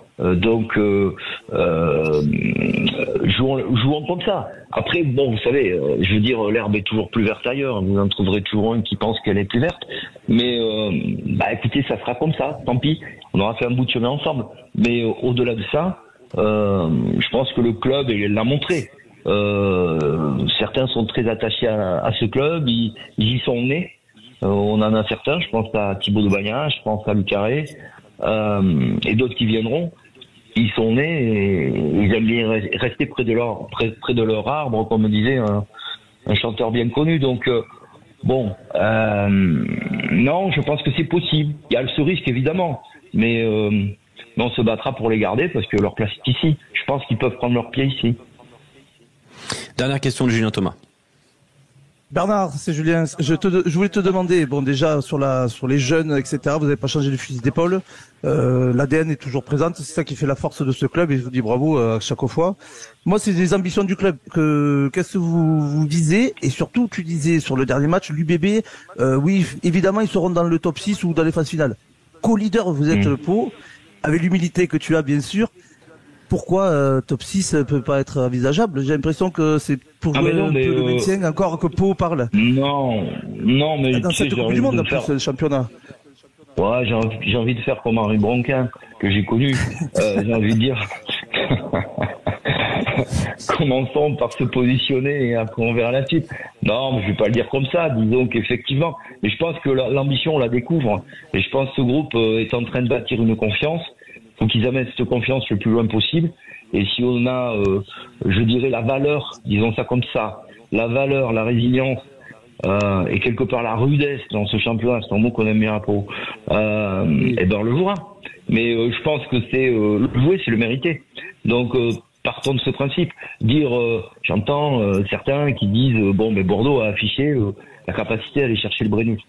Jouons comme ça. Après, vous savez, je veux dire, l'herbe est toujours plus verte ailleurs. Vous en trouverez toujours un qui pense qu'elle est plus verte. Mais, écoutez, ça sera comme ça. Tant pis. On aura fait un bout de chemin ensemble. Mais au-delà de ça, je pense que le club l'a montré. Certains sont très attachés à ce club, ils y sont nés. On en a certains, je pense à Thibaut de Bagnac, je pense à Lucaré, et d'autres qui viendront. Ils sont nés et ils aiment bien rester près de leur arbre, comme disait un chanteur bien connu. Donc Bon, non, je pense que c'est possible. Il y a ce risque évidemment, mais on se battra pour les garder parce que leur place est ici. Je pense qu'ils peuvent prendre leur pied ici. Dernière question de Julien Thomas. Bernard, c'est Julien. Je voulais te demander, bon déjà sur les jeunes, etc. Vous n'avez pas changé de fusil d'épaule. L'ADN est toujours présente. C'est ça qui fait la force de ce club et je vous dis bravo à chaque fois. Moi, c'est les ambitions du club. Qu'est-ce que vous visez? Et surtout, tu disais sur le dernier match, l'UBB, oui, évidemment, ils seront dans le top 6 ou dans les phases finales. Co-leader, vous êtes le Pau, avec l'humilité que tu as, bien sûr. Pourquoi top 6 peut pas être envisageable? J'ai l'impression que c'est pour le maintien encore que Pau parle. Non, mais dans cette Coupe du Monde, en plus, le championnat. Ouais, j'ai envie de faire comme Henri Bronquin, que j'ai connu. J'ai envie de dire, commençons par se positionner et après on verra la suite. Non, mais je vais pas le dire comme ça. Disons qu'effectivement, mais je pense que l'ambition, on la découvre. Et je pense que ce groupe est en train de bâtir une confiance. Faut qu'ils amènent cette confiance le plus loin possible. Et si on a, je dirais, la valeur, disons ça comme ça, la valeur, la résilience, et quelque part la rudesse dans ce championnat, c'est un mot qu'on aime bien à Pau, et ben on le jouera. Mais je pense que c'est le jouer, c'est le mériter. Donc partons de ce principe. Dire, j'entends certains qui disent bon, mais Bordeaux a affiché la capacité à aller chercher le Brennus.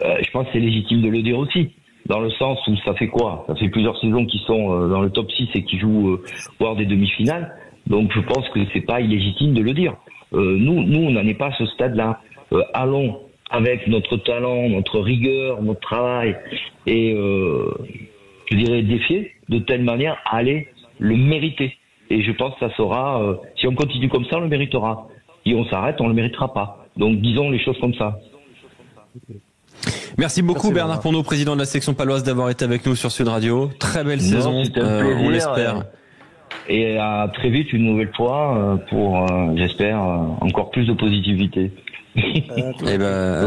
Je pense que c'est légitime de le dire aussi. Dans le sens où ça fait quoi? Ça fait plusieurs saisons qu'ils sont dans le top 6 et qui jouent voire des demi-finales. Donc je pense que c'est pas illégitime de le dire. Nous on n'en est pas à ce stade-là. Allons avec notre talent, notre rigueur, notre travail et je dirais défier de telle manière à aller le mériter. Et je pense que ça sera, si on continue comme ça, on le méritera. Si on s'arrête, on le méritera pas. Donc disons les choses comme ça. Merci beaucoup Bernard Ponneau, président de la section paloise, d'avoir été avec nous sur Sud Radio. Très belle saison, on l'espère. Et à très vite une nouvelle fois pour, j'espère, encore plus de positivité. Et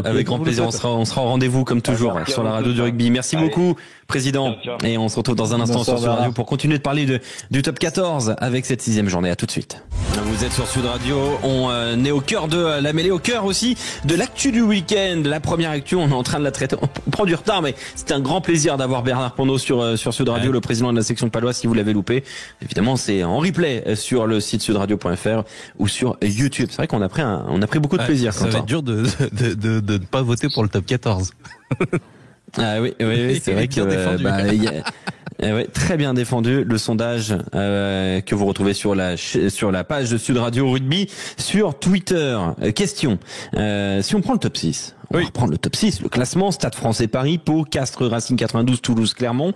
avec grand plaisir, on sera au rendez-vous comme toujours sur la radio du rugby. Merci beaucoup président. Et on se retrouve dans un instant sur Sud Radio pour continuer de parler du top 14 avec cette 6e journée. À tout de suite. Vous êtes sur Sud Radio, on est au cœur de la mêlée, au cœur aussi de l'actu du week-end. La première actu, on est en train de la traiter. On prend du retard, mais c'était un grand plaisir d'avoir Bernard Ponneau sur Sud Radio, le président de la section de paloise. Si vous l'avez loupé, évidemment, c'est en replay sur le site sudradio.fr ou sur YouTube. C'est vrai qu'on a pris beaucoup de plaisir. Ça va être dur de ne pas voter pour le top 14. Ah oui, c'est vrai que ouais, très bien défendu le sondage que vous retrouvez sur la page de Sud Radio Rugby sur Twitter. Question, si on prend le top 6, on va reprendre le top 6, le classement, Stade Français Paris, Pau, Castres, Racing 92, Toulouse, Clermont.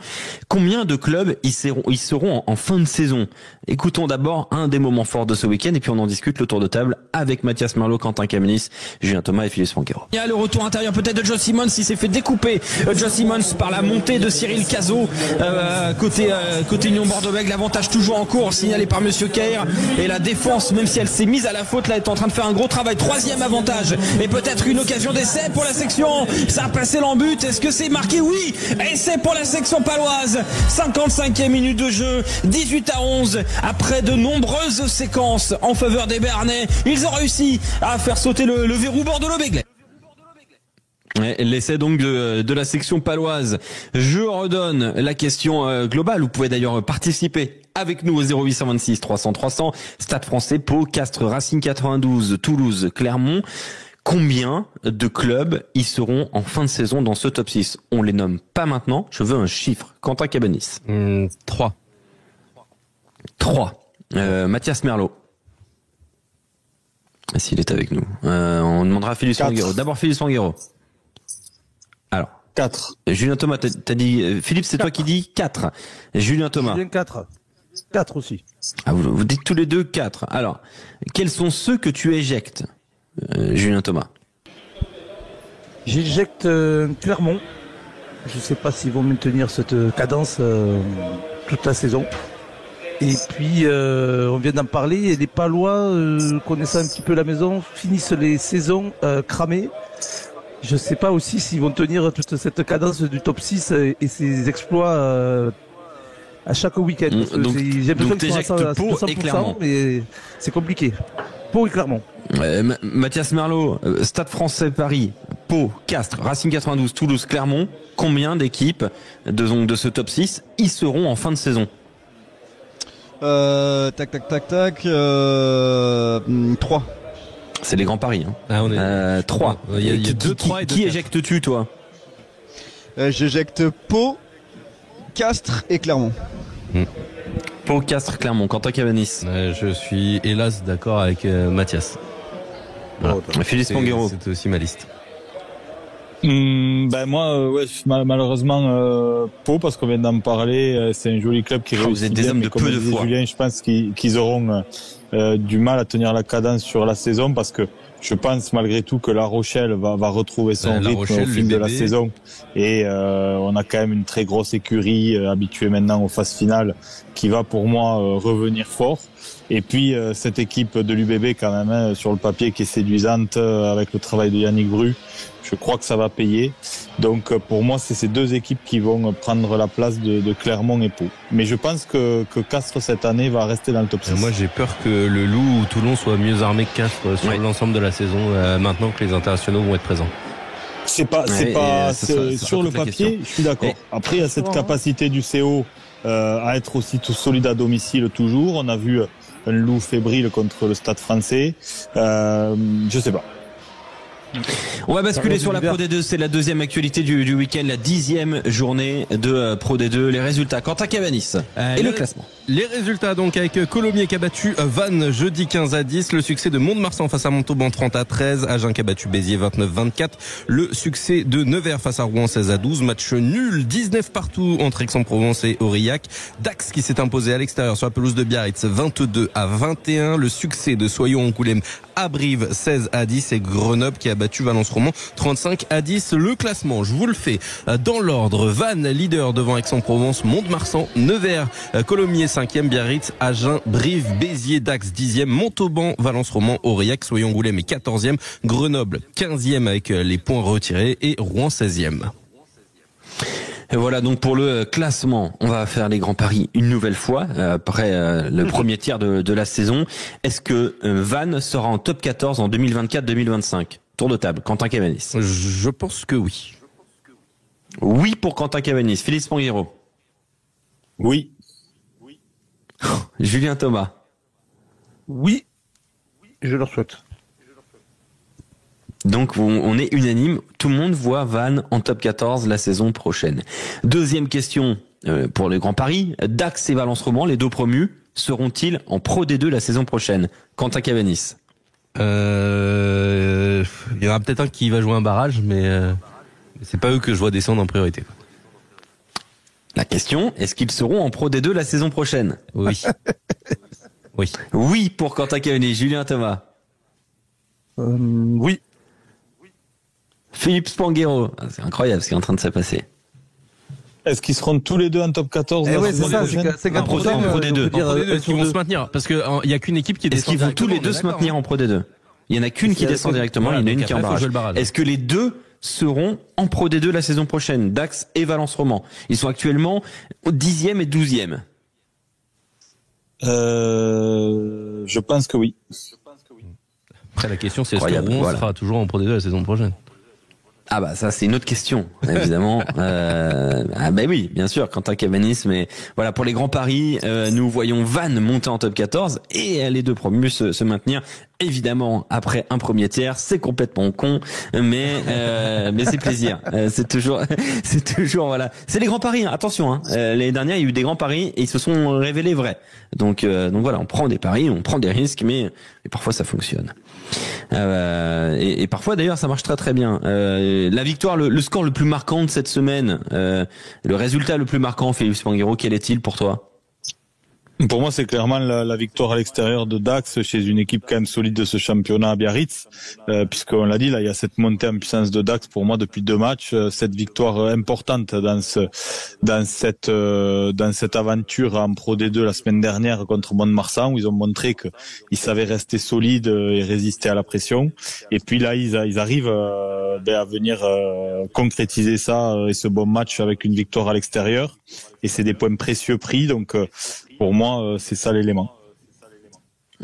Combien de clubs y seront en fin de saison? Écoutons d'abord un des moments forts de ce week-end et puis on en discute le tour de table avec Mathias Merlot, Quentin Kamenis, Julien Thomas et Philippe Spanghero. Il y a le retour intérieur peut-être de Joe Simmons, il s'est fait découper Joe Simmons par la montée de Cyril Cazot côté Union Bordeaux-Bègles. L'avantage toujours en cours signalé par Monsieur Caire et la défense, même si elle s'est mise à la faute, là est en train de faire un gros travail. 3e avantage et peut-être une occasion d'essai pour la section. Ça a passé l'embut. Est-ce que c'est marqué? Oui. Essai pour la section paloise. 55e minute de jeu. 18-11. Après de nombreuses séquences en faveur des Béarnais, ils ont réussi à faire sauter le verrou Bordeaux-Bègles. L'essai donc de la section paloise. Je redonne la question globale. Vous pouvez d'ailleurs participer avec nous au 0826 300 300. Stade Français, Pau, Castres, Racing 92, Toulouse, Clermont. Combien de clubs y seront en fin de saison dans ce top 6? On les nomme pas maintenant. Je veux un chiffre. Quentin Cabanis. 3. 3. Mathias Merlot. S'il est avec nous. On demandera à Philippe Spanghero. D'abord Philippe Spanghero. Alors. 4. Julien Thomas, t'as dit, Philippe, c'est 4. Toi qui dis 4. Julien Thomas. Julien 4. 4 aussi. Ah, vous dites tous les deux 4. Alors, quels sont ceux que tu éjectes, Julien Thomas? J'éjecte Clermont. Je ne sais pas s'ils vont maintenir cette cadence toute la saison. Et puis, on vient d'en parler, et les Palois, connaissant un petit peu la maison, finissent les saisons cramées. Je ne sais pas aussi s'ils vont tenir toute cette cadence du top 6 et ces exploits à chaque week-end. Donc, j'ai l'impression qu'ils sont à Pau et Clermont. mais c'est compliqué. Pau et Clermont. Mathias Merlot, Stade Français Paris, Pau, Castres, Racing 92, Toulouse, Clermont. Combien d'équipes de ce top 6 y seront en fin de saison? Tac. 3. C'est les grands paris. Hein. 3. Il y a 2, 3 et 2. Qui éjectes-tu, toi? J'éjecte Pau, Castres et Clermont. Pau, Castres, Clermont. Quentin Cabanis. Je suis hélas d'accord avec Mathias. Voilà. Philippe Spanghero. C'était aussi ma liste. Moi, malheureusement, Pau, parce qu'on vient d'en parler, c'est un joli club qui réussit. Vous êtes des hommes de peu de foi. Julien, je pense qu'ils auront du mal à tenir la cadence sur la saison, parce que je pense malgré tout que La Rochelle va retrouver son rythme au fil de la saison. Et on a quand même une très grosse écurie habituée maintenant aux phases finales qui va pour moi revenir fort. Et puis cette équipe de l'UBB quand même sur le papier qui est séduisante avec le travail de Yannick Bru. Je crois que ça va payer. Donc pour moi, c'est ces deux équipes qui vont prendre la place de Clermont et Pau. Mais je pense que Castres cette année va rester dans le top 6. Moi, j'ai peur que le Loup ou Toulon soit mieux armé que Castres sur l'ensemble de la saison maintenant que les internationaux vont être présents. C'est sur le papier, je suis d'accord. Après, il y a cette capacité du CO à être aussi tout solide à domicile toujours. On a vu un Loup fébrile contre le Stade Français. Je sais pas. On va basculer sur la Pro D2, c'est la deuxième actualité du week-end, la 10e journée de Pro D2. Les résultats, Quentin Cabanis et le classement. Les résultats donc avec Colomiers qui a battu Vannes jeudi 15-10, le succès de Mont-de-Marsan face à Montauban 30-13, Agen qui a battu Béziers 29-24, le succès de Nevers face à Rouen 16-12, match nul 19 partout entre Aix-en-Provence et Aurillac, Dax qui s'est imposé à l'extérieur sur la pelouse de Biarritz 22-21, le succès de Soyons-Angoulême à Brive 16-10 et Grenoble qui a battu Valence Romand 35-10. Le classement, je vous le fais dans l'ordre. Vannes leader devant Aix-en-Provence, Mont-de-Marsan, Nevers, Colomiers 5e, Biarritz, Agen, Brive, Béziers, Dax 10e, Montauban, Valence Romand, Aurillac, Soyons-Angoulême est 14e, Grenoble 15e avec les points retirés et Rouen 16e. Et voilà donc pour le classement, on va faire les grands paris une nouvelle fois après le premier tiers de la saison. Est-ce que Vannes sera en top 14 en 2024-2025? Tour de table, Quentin Cabanis. Je pense que oui. Oui pour Quentin Cabanis. Philippe Spanghero. Oui. Julien Thomas. Oui, je leur souhaite. Donc on est unanime, tout le monde voit Vannes en top 14 la saison prochaine. Deuxième question pour les grands paris, Dax et Valence Romand, les deux promus, seront-ils en Pro D2 la saison prochaine? Quentin Cabanis. Il y en a peut-être un qui va jouer un barrage, mais c'est pas eux que je vois descendre en priorité. La question, est-ce qu'ils seront en Pro D2 la saison prochaine? Oui. Oui. Oui pour Quentin Cabanis. Julien Thomas. Oui. Philippe Spanghero. C'est incroyable ce qui est en train de se passer. Est-ce qu'ils seront tous les deux en top 14? Ouais, c'est ça, c'est qu'un Pro D2. Est-ce qu'ils vont se maintenir? Parce qu'il n'y a qu'une équipe qui descend. Est-ce qu'ils vont tous les deux se maintenir en Pro D2? Il y en a qu'une qui descend directement, il y en a une qui est en barrage. Est-ce que les deux seront en Pro D2 la saison prochaine? Dax et Valence Romand. Ils sont actuellement au 10e et 12e. Je pense que oui. Après, la question, c'est est-ce que Rouen sera toujours en Pro D2 la saison prochaine? Ah bah ça c'est une autre question évidemment. Ah bah oui bien sûr Quentin Cabanis, mais voilà pour les grands paris nous voyons Vannes monter en top 14 et les deux promus se maintenir évidemment après un premier tiers. C'est complètement con mais c'est plaisir. C'est toujours voilà, c'est les grands paris hein. Attention hein. L'année dernière il y a eu des grands paris et ils se sont révélés vrais. Donc voilà, on prend des paris, on prend des risques mais parfois ça fonctionne. Et parfois d'ailleurs ça marche très très bien. La victoire, le score le plus marquant de cette semaine, le résultat le plus marquant, Philippe Spanghero, quel est-il pour toi? Pour moi, c'est clairement la victoire à l'extérieur de Dax chez une équipe quand même solide de ce championnat à Biarritz, puisqu'on l'a dit, là, il y a cette montée en puissance de Dax pour moi depuis 2 matchs, cette victoire importante dans cette aventure en Pro D2 la semaine dernière contre Mont-de-Marsan, où ils ont montré qu'ils savaient rester solides et résister à la pression. Et puis là, ils arrivent à venir concrétiser ça et ce bon match avec une victoire à l'extérieur. Et c'est des points précieux pris, donc pour moi, c'est ça l'élément.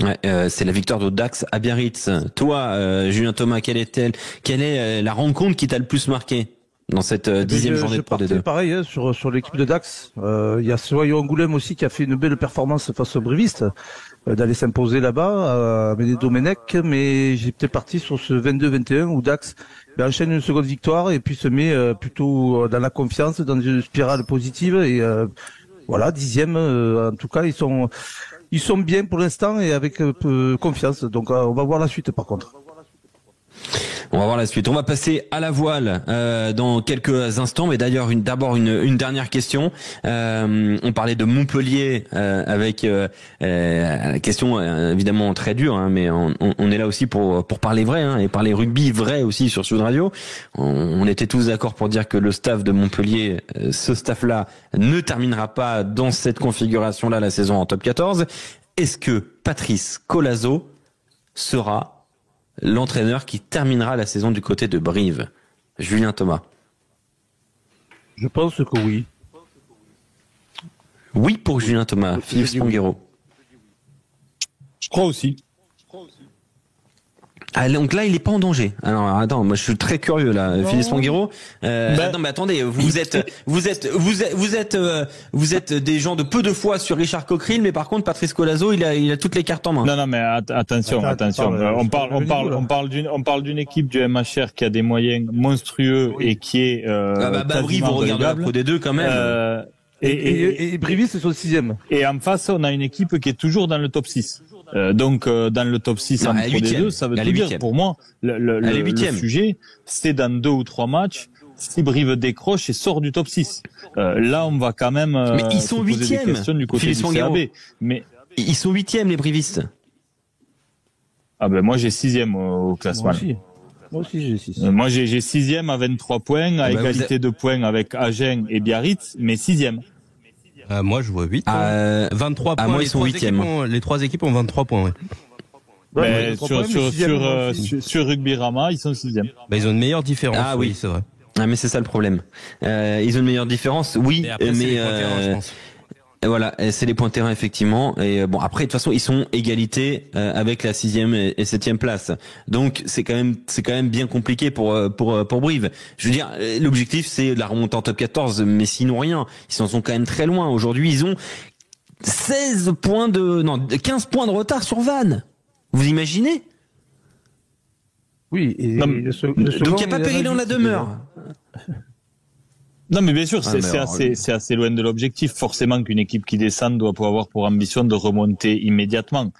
Ouais, c'est la victoire de Dax à Biarritz. Toi, Julien Thomas, quelle est la rencontre qui t'a le plus marqué dans cette 10e journée de Pro D2? Pareil, hein, sur l'équipe de Dax. Il y a Soyo Angoulême aussi qui a fait une belle performance face aux Brivistes, d'aller s'imposer là-bas, à Méné Domenech, mais j'étais parti sur ce 22-21 où Dax enchaîne une seconde victoire et puis se met plutôt dans la confiance, dans une spirale positive et voilà, 10e, en tout cas, ils sont bien pour l'instant et avec confiance. Donc on va voir la suite par contre. On va voir la suite. On va passer à la voile dans quelques instants, mais d'ailleurs d'abord une dernière question. On parlait de Montpellier avec la question évidemment très dure, hein, mais on est là aussi pour parler vrai, hein, et parler rugby vrai aussi sur Sud Radio. On était tous d'accord pour dire que le staff de Montpellier, ce staff-là, ne terminera pas dans cette configuration-là la saison en top 14. Est-ce que Patrice Collazo sera l'entraîneur qui terminera la saison du côté de Brive? Julien Thomas. Je pense que oui. Oui pour Julien Thomas. Philippe Spanghero. Je crois aussi. Ah, donc là, il est pas en danger. Alors, attends, moi, je suis très curieux, là. Philippe Spanghero. Non, mais attendez, vous êtes des gens de peu de foi sur Richard Cockerill, mais par contre, Patrice Collazo, il a toutes les cartes en main. Non, mais attention. On parle d'une équipe du MHR qui a des moyens monstrueux et qui est, Brive, vous regardez la Pro D2 quand même. Et Brivis, c'est son 6e. Et en face, on a une équipe qui est toujours dans le top 6. Donc dans le top 6 en Pro D2, ça veut tout dire. Pour moi, le sujet, c'est dans 2 ou 3 matchs, si Brive décroche et sort du top 6. Là, on va quand même mais ils sont 8e du côté du CAB. Mais ils sont 8e, les Brivistes. Ah ben moi j'ai 6e au classement. Moi aussi j'ai 6. Moi j'ai 6e à 23 points, à égalité de points avec Agen et Biarritz, mais 6e. Moi je vois 8. 23 points. Moi ils sont 8e. Les 3 équipes ont 23 points, ouais. Sur Rugby Rama, ils sont 6e. Ils ont une meilleure différence. Ah oui, c'est vrai. Ah mais c'est ça le problème. Ils ont une meilleure différence, oui, mais voilà, c'est les points terrain effectivement. Et bon, après de toute façon, ils sont égalité avec la 6e et 7e place. Donc c'est quand même bien compliqué pour Brive. Je veux dire, l'objectif c'est la remontée en top 14, mais sinon rien. Ils en sont quand même très loin. Aujourd'hui, ils ont 15 points de retard sur Vannes. Vous imaginez? Oui. Donc il n'y a pas péril en la demeure. Non, mais bien sûr, c'est assez loin de l'objectif. Forcément qu'une équipe qui descend doit avoir pour ambition de remonter immédiatement.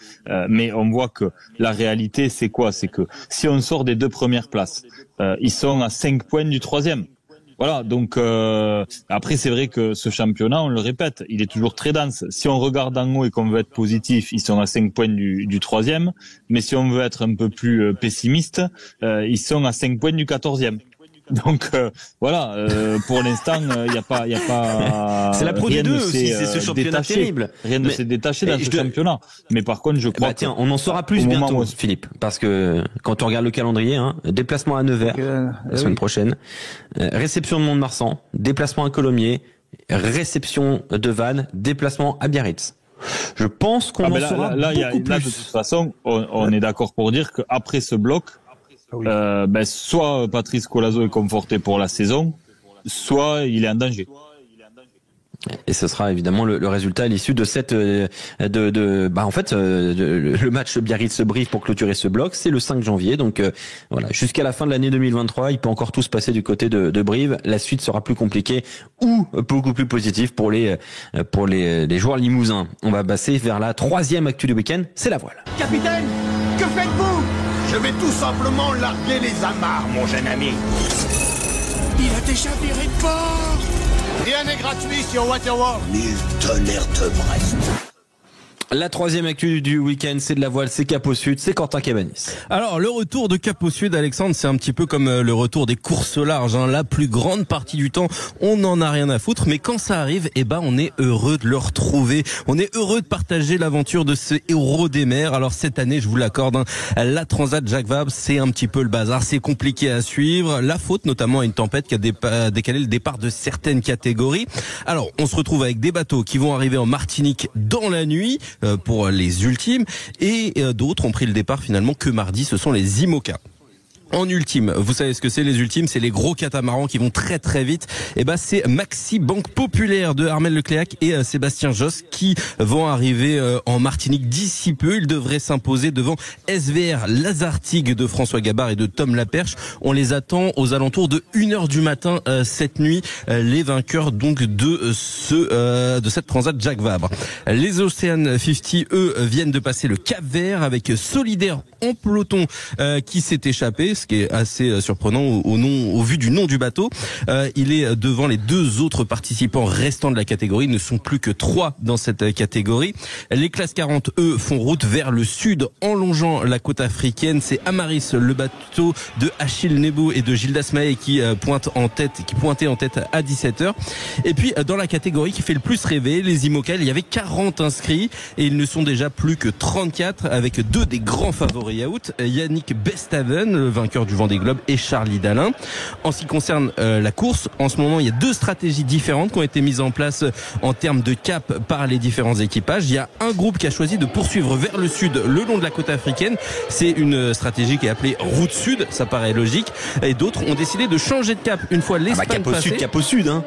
Mais on voit que la réalité, c'est quoi? C'est que si on sort des 2 premières places, ils sont à 5 points du 3e. Voilà, donc après c'est vrai que ce championnat, on le répète, il est toujours très dense. Si on regarde en haut et qu'on veut être positif, ils sont à 5 points du 3e. Mais si on veut être un peu plus pessimiste, ils sont à 5 points du 14e. Donc voilà, pour l'instant, il y a pas. C'est la Pro D2 aussi, c'est ce championnat terrible. Rien ne s'est détaché dans ce championnat. Mais par contre, je crois. Tiens, on en saura plus bientôt, Philippe, parce que quand on regarde le calendrier, déplacement à Nevers la semaine prochaine, réception de Mont-de-Marsan, déplacement à Colomiers, réception de Vannes, déplacement à Biarritz. Je pense qu'on en saura beaucoup plus. Là, de toute façon, on est d'accord pour dire qu'après ce bloc. Soit Patrice Collazo est conforté pour la saison, soit il est en danger. Et ce sera évidemment le résultat à l'issue de cette le match Biarritz-Brive pour clôturer ce bloc, c'est le 5 janvier. Donc voilà, jusqu'à la fin de l'année 2023, il peut encore tout se passer du côté de Brive. La suite sera plus compliquée ou beaucoup plus positive pour les joueurs limousins. On va passer vers la 3e actu du week-end, c'est la voile. Capitaine, que faites-vous? Je vais tout simplement larguer les amarres, mon jeune ami. Il a déjà viré de port. Rien n'est gratuit sur Waterworld. Mille tonnerres de Brest. La 3e actu du week-end, c'est de la voile, c'est Cap au Sud, c'est Quentin Cabanis. Alors, le retour de Cap au Sud, Alexandre, c'est un petit peu comme le retour des courses au large. La plus grande partie du temps, on n'en a rien à foutre. Mais quand ça arrive, on est heureux de le retrouver. On est heureux de partager l'aventure de ce héros des mers. Alors, cette année, je vous l'accorde, la Transat Jacques Vabre, c'est un petit peu le bazar. C'est compliqué à suivre. La faute, notamment, à une tempête qui a décalé le départ de certaines catégories. Alors, on se retrouve avec des bateaux qui vont arriver en Martinique dans la nuit. pour les ultimes, et d'autres ont pris le départ finalement que mardi, ce sont les IMOCA. En ultime, vous savez ce que c'est les ultimes, c'est les gros catamarans qui vont très très vite. Et ben c'est Maxi Banque Populaire de Armel Lecléac et Sébastien Josse qui vont arriver en Martinique d'ici peu. Ils devraient s'imposer devant SVR Lazartigue de François Gabard et de Tom Laperche. On les attend aux alentours de 1h du matin cette nuit, les vainqueurs donc de cette Transat Jacques Vabre. Les Ocean 50 eux viennent de passer le Cap Vert avec Solidaire en peloton qui s'est échappé, ce qui est assez surprenant au vu du nom du bateau. Il est devant les deux autres participants restants de la catégorie. Il ne sont plus que 3 dans cette catégorie. Les classes 40, eux, font route vers le sud en longeant la côte africaine. C'est Amaris, le bateau de Achille Nebo et de Gildas Mahé qui pointait en tête à 17h. Et puis dans la catégorie qui fait le plus rêver, les IMOCA, il y avait 40 inscrits et ils ne sont déjà plus que 34 avec 2 des grands favoris out, Yannick Bestaven, le vainqueur du Vendée Globe, et Charlie Dalin. En ce qui concerne la course, en ce moment il y a 2 stratégies différentes qui ont été mises en place en termes de cap par les différents équipages. Il y a un groupe qui a choisi de poursuivre vers le sud le long de la côte africaine. C'est une stratégie qui est appelée route sud, ça paraît logique, et d'autres ont décidé de changer de cap une fois l'Espagne passée. Cap au sud hein.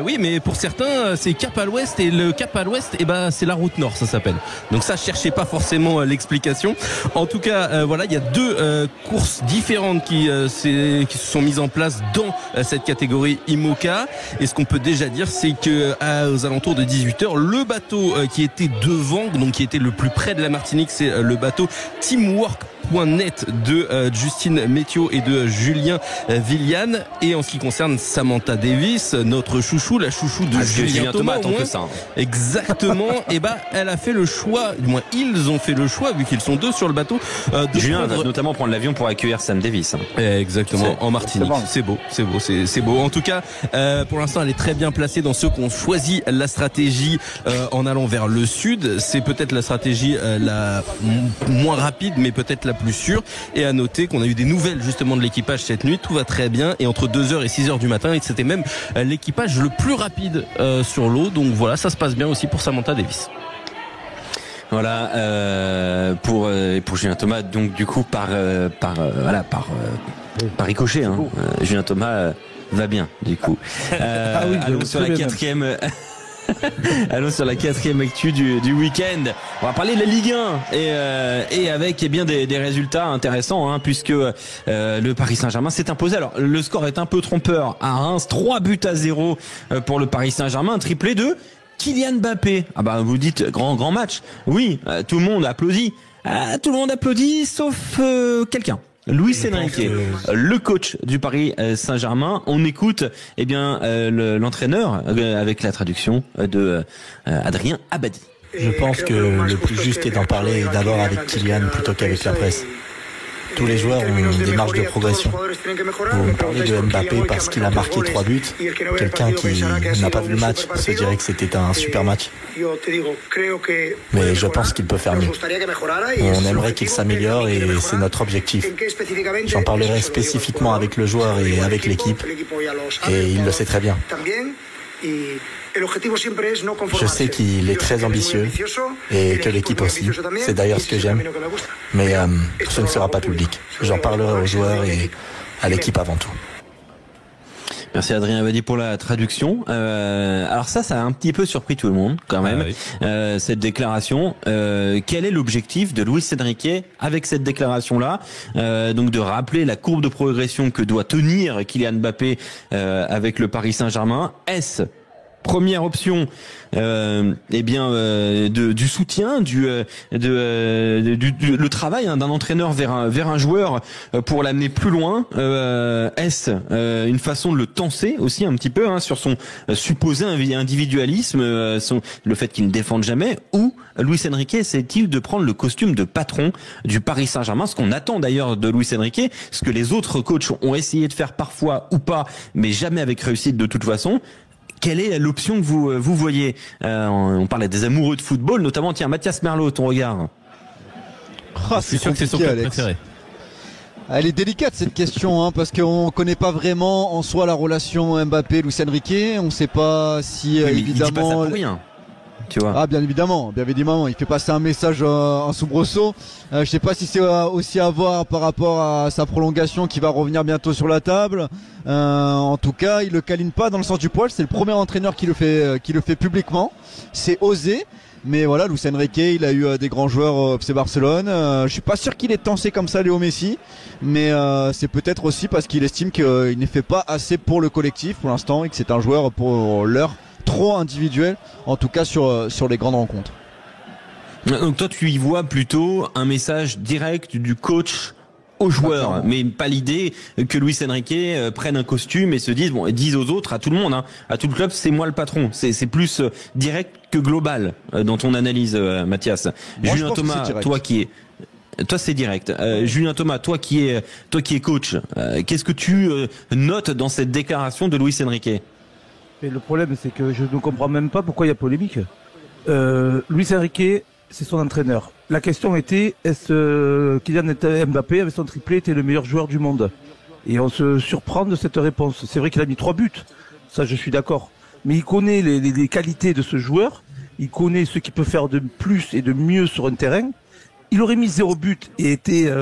Oui, mais pour certains c'est cap à l'ouest, et le cap à l'ouest c'est la route nord, ça s'appelle. Donc ça, cherchez pas forcément l'explication. En tout cas voilà, il y a 2 courses différentes qui se sont mises en place dans cette catégorie IMOCA, et ce qu'on peut déjà dire, c'est que aux alentours de 18h, le bateau qui était devant, donc qui était le plus près de la Martinique, c'est le bateau Teamwork.net de Justine Métiot et de Julien Villiane. Et en ce qui concerne Samantha Davis, notre chouchou, la chouchou de Julien Thomas, attend que ça hein. Exactement. Et elle a fait le choix, du moins ils ont fait le choix, vu qu'ils sont 2 sur le bateau, de Julien va notamment prendre l'avion pour accueillir Sam Davis hein. Exactement, en Martinique. C'est beau. En tout cas, pour l'instant, elle est très bien placée dans ceux qui ont choisi la stratégie en allant vers le sud. C'est peut-être la stratégie la moins rapide, mais peut-être la plus sûre. Et à noter qu'on a eu des nouvelles justement de l'équipage cette nuit. Tout va très bien. Et entre 2h et 6h du matin, c'était même l'équipage le plus rapide sur l'eau. Donc voilà, ça se passe bien aussi pour Samantha Davis. Voilà pour Julien Thomas, donc du coup par ricochet hein. Julien Thomas va bien du coup. Allons sur la 4e allons sur la 4e actu du week-end. On va parler de la Ligue 1 et avec bien des résultats intéressants hein, puisque le Paris Saint-Germain s'est imposé. Alors le score est un peu trompeur à Reims, 3-0 pour le Paris Saint-Germain, un triplé de Kylian Mbappé. Ah bah vous dites grand match. Oui, tout le monde applaudit. Tout le monde applaudit sauf quelqu'un. Luis Enrique, le coach du Paris Saint-Germain. On écoute l'entraîneur avec la traduction de Adrien Abadi. Je pense que le plus juste est d'en parler d'abord avec Kylian plutôt qu'avec la presse. Tous les joueurs ont des marges de progression. Vous me parlez de Mbappé parce qu'il a marqué 3 buts. Quelqu'un qui n'a pas vu le match se dirait que c'était un super match. Mais je pense qu'il peut faire mieux. On aimerait qu'il s'améliore et c'est notre objectif. J'en parlerai spécifiquement avec le joueur et avec l'équipe. Et il le sait très bien. Je sais qu'il est très ambitieux et que l'équipe aussi. C'est d'ailleurs ce que j'aime. Mais ce ne sera pas public. J'en parlerai aux joueurs et à l'équipe avant tout. Merci Adrien Abadi pour la traduction. Alors ça a un petit peu surpris tout le monde quand même. Cette déclaration. Quel est l'objectif de Luis Enrique avec cette déclaration-là? Donc de rappeler la courbe de progression que doit tenir Kylian Mbappé avec le Paris Saint-Germain. Est-ce première option, du soutien, le travail d'un entraîneur vers un joueur pour l'amener plus loin. Est-ce une façon de le tenser aussi un petit peu sur son supposé individualisme, le fait qu'il ne défende jamais, ou Luis Enrique essaie-t-il de prendre le costume de patron du Paris Saint-Germain, ce qu'on attend d'ailleurs de Luis Enrique, ce que les autres coachs ont essayé de faire parfois ou pas, mais jamais avec réussite de toute façon. Quelle est l'option que vous voyez? On parlait des amoureux de football, notamment, tiens, Mathias Merlot, ton regard. C'est sûr que c'est son club préféré. Elle est délicate cette question parce qu'on connaît pas vraiment en soi la relation Mbappé-Luis Enrique. On sait pas si évidemment. Il dit pas ça pour rien. tu vois. Ah, bien évidemment, il fait passer un message en soubresaut. Je sais pas si c'est aussi à voir par rapport à sa prolongation qui va revenir bientôt sur la table. En tout cas, il le câline pas dans le sens du poil. C'est le premier entraîneur qui le fait publiquement. C'est osé. Mais voilà, Luis Enrique, il a eu des grands joueurs au FC Barcelone. Je suis pas sûr qu'il ait tensé comme ça Léo Messi, mais c'est peut-être aussi parce qu'il estime qu'il ne fait pas assez pour le collectif pour l'instant et que c'est un joueur pour l'heure trop individuel, en tout cas sur les grandes rencontres. Donc toi, tu y vois plutôt un message direct du coach aux joueurs, mais pas l'idée que Luis Enrique prenne un costume et se dise aux autres, à tout le monde, hein, à tout le club, c'est moi le patron. C'est plus direct que global dans ton analyse, Mathias. Moi, Julien Thomas, toi c'est direct. Julien Thomas, toi qui es coach, qu'est-ce que tu notes dans cette déclaration de Luis Enrique? Et le problème, c'est que je ne comprends même pas pourquoi il y a polémique. Luis Enrique, c'est son entraîneur. La question était, est-ce Kylian Mbappé, avec son triplé, était le meilleur joueur du monde? Et on se surprend de cette réponse. C'est vrai qu'il a mis 3 buts, ça je suis d'accord. Mais il connaît les qualités de ce joueur, il connaît ce qu'il peut faire de plus et de mieux sur un terrain. Il aurait mis 0 but et été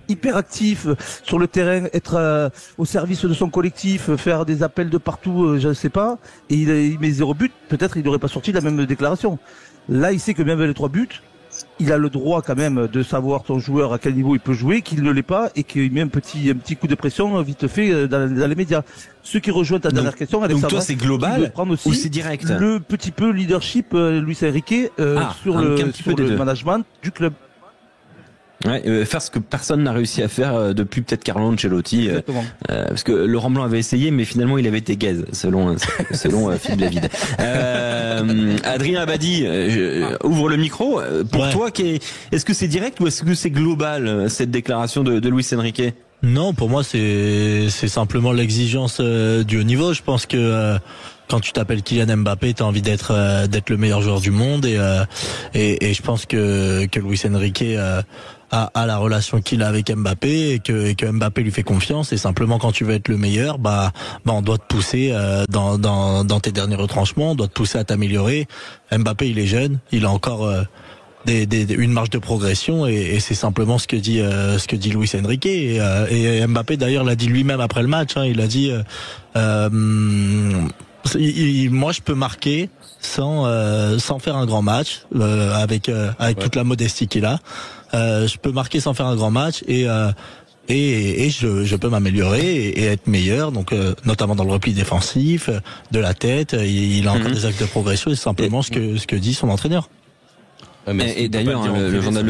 hyper actif sur le terrain, être au service de son collectif, faire des appels de partout, je ne sais pas. Et il met 0 but, peut-être il n'aurait pas sorti la même déclaration. Là, il sait que même avec les 3 buts, il a le droit quand même de savoir son joueur à quel niveau il peut jouer, qu'il ne l'est pas et qu'il met un petit coup de pression vite fait dans les médias. Ce qui rejoint ta dernière question, Alexandre. Donc toi c'est global aussi ou c'est direct? Le petit peu leadership Luis Enrique sur le management du club. Ouais, faire ce que personne n'a réussi à faire depuis peut-être Carlo Ancelotti, parce que Laurent Blanc avait essayé, mais finalement il avait été gaze, selon Philippe David. Adrien Abadi, ouvre le micro. Pour toi, est-ce que c'est direct ou est-ce que c'est global cette déclaration de Luis Enrique? Non, pour moi c'est simplement l'exigence du haut niveau. Je pense que quand tu t'appelles Kylian Mbappé, t'as envie d'être le meilleur joueur du monde et je pense que Luis Enrique à la relation qu'il a avec Mbappé et que Mbappé lui fait confiance, et simplement quand tu veux être le meilleur, on doit te pousser dans tes derniers retranchements, on doit te pousser à t'améliorer. Mbappé, il est jeune, il a encore une marge de progression et c'est simplement ce que dit Luis Enrique et Mbappé d'ailleurs l'a dit lui-même après le match, hein, il a dit moi je peux marquer sans faire un grand match avec toute la modestie qu'il a. Je peux marquer sans faire un grand match et je peux m'améliorer et être meilleur, donc notamment dans le repli défensif, de la tête, il a encore des actes de progression et c'est simplement ce que dit son entraîneur. Et d'ailleurs, le journal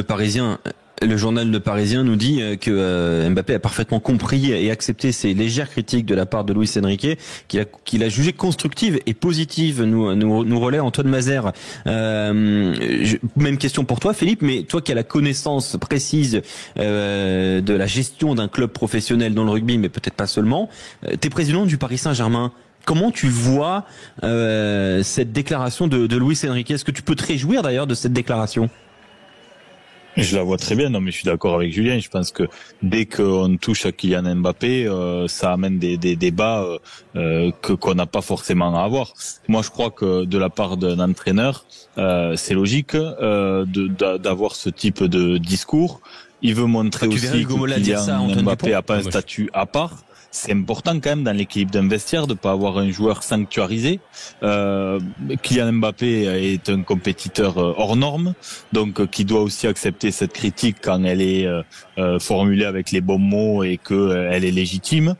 Le Parisien nous dit que Mbappé a parfaitement compris et accepté ces légères critiques de la part de Luis Enrique, qu'il a jugé constructive et positive. Nous relaie Antoine Mazer. Même question pour toi, Philippe, mais toi qui as la connaissance précise de la gestion d'un club professionnel dans le rugby, mais peut-être pas seulement, t'es président du Paris Saint-Germain. Comment tu vois cette déclaration de Luis Enrique? Est-ce que tu peux te réjouir d'ailleurs de cette déclaration? Je la vois très bien, non mais je suis d'accord avec Julien, je pense que dès qu'on touche à Kylian Mbappé, ça amène des débats qu'on n'a pas forcément à avoir. Moi je crois que de la part d'un entraîneur, c'est logique d'avoir ce type de discours. Il veut montrer aussi que Kylian Mbappé n'a pas un statut à part. C'est important quand même dans l'équilibre d'un vestiaire de pas avoir un joueur sanctuarisé. Kylian Mbappé est un compétiteur hors norme, donc qui doit aussi accepter cette critique quand elle est formulée avec les bons mots et que elle est légitime.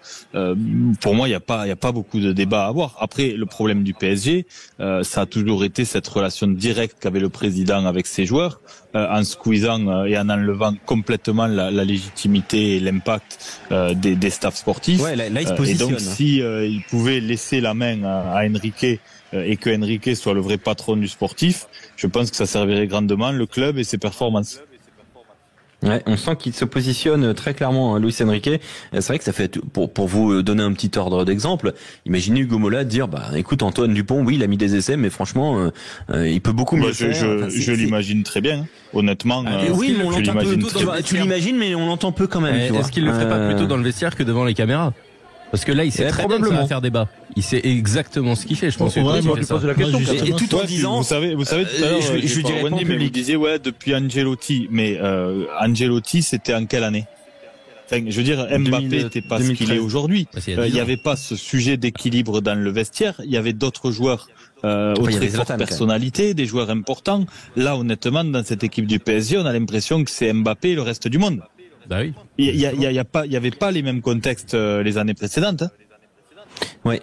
Pour moi, il y a pas beaucoup de débats à avoir. Après, le problème du PSG, ça a toujours été cette relation directe qu'avait le président avec ses joueurs, en squeezant et en enlevant complètement la légitimité et l'impact des staffs sportifs. Ouais, là, il se positionne. Et donc, si il pouvait laisser la main à Enrique et que Enrique soit le vrai patron du sportif, je pense que ça servirait grandement le club et ses performances. Ouais, on sent qu'il se positionne très clairement, Luis Enrique. C'est vrai que ça fait, pour vous donner un petit ordre d'exemple, imaginez Hugo Mola dire, écoute, Antoine Dupont, oui, il a mis des essais, mais franchement, il peut beaucoup mieux faire. Je l'imagine très bien, honnêtement. Oui, mais on l'entend peu. Tu l'imagines, mais on l'entend peu quand même. Est-ce qu'il le ferait pas plutôt dans le vestiaire que devant les caméras? Parce que là, il sait très bien que ça va faire débat. Il sait exactement ce qu'il fait, je pense. Ouais, moi, je pose la question. Et tout en disant, vous savez tout à l'heure, je dirais pas en mais vous public. disiez depuis Ancelotti, mais Ancelotti, c'était en quelle année? Enfin, je veux dire, Mbappé n'était pas 2013. Ce qu'il est aujourd'hui. Il n'y avait pas ce sujet d'équilibre dans le vestiaire. Il y avait d'autres joueurs aux très fortes personnalités, des joueurs importants. Là, honnêtement, dans cette équipe du PSG, on a l'impression que c'est Mbappé et le reste du monde. Bah oui. Il y avait pas les mêmes contextes les années précédentes. Hein. Ouais,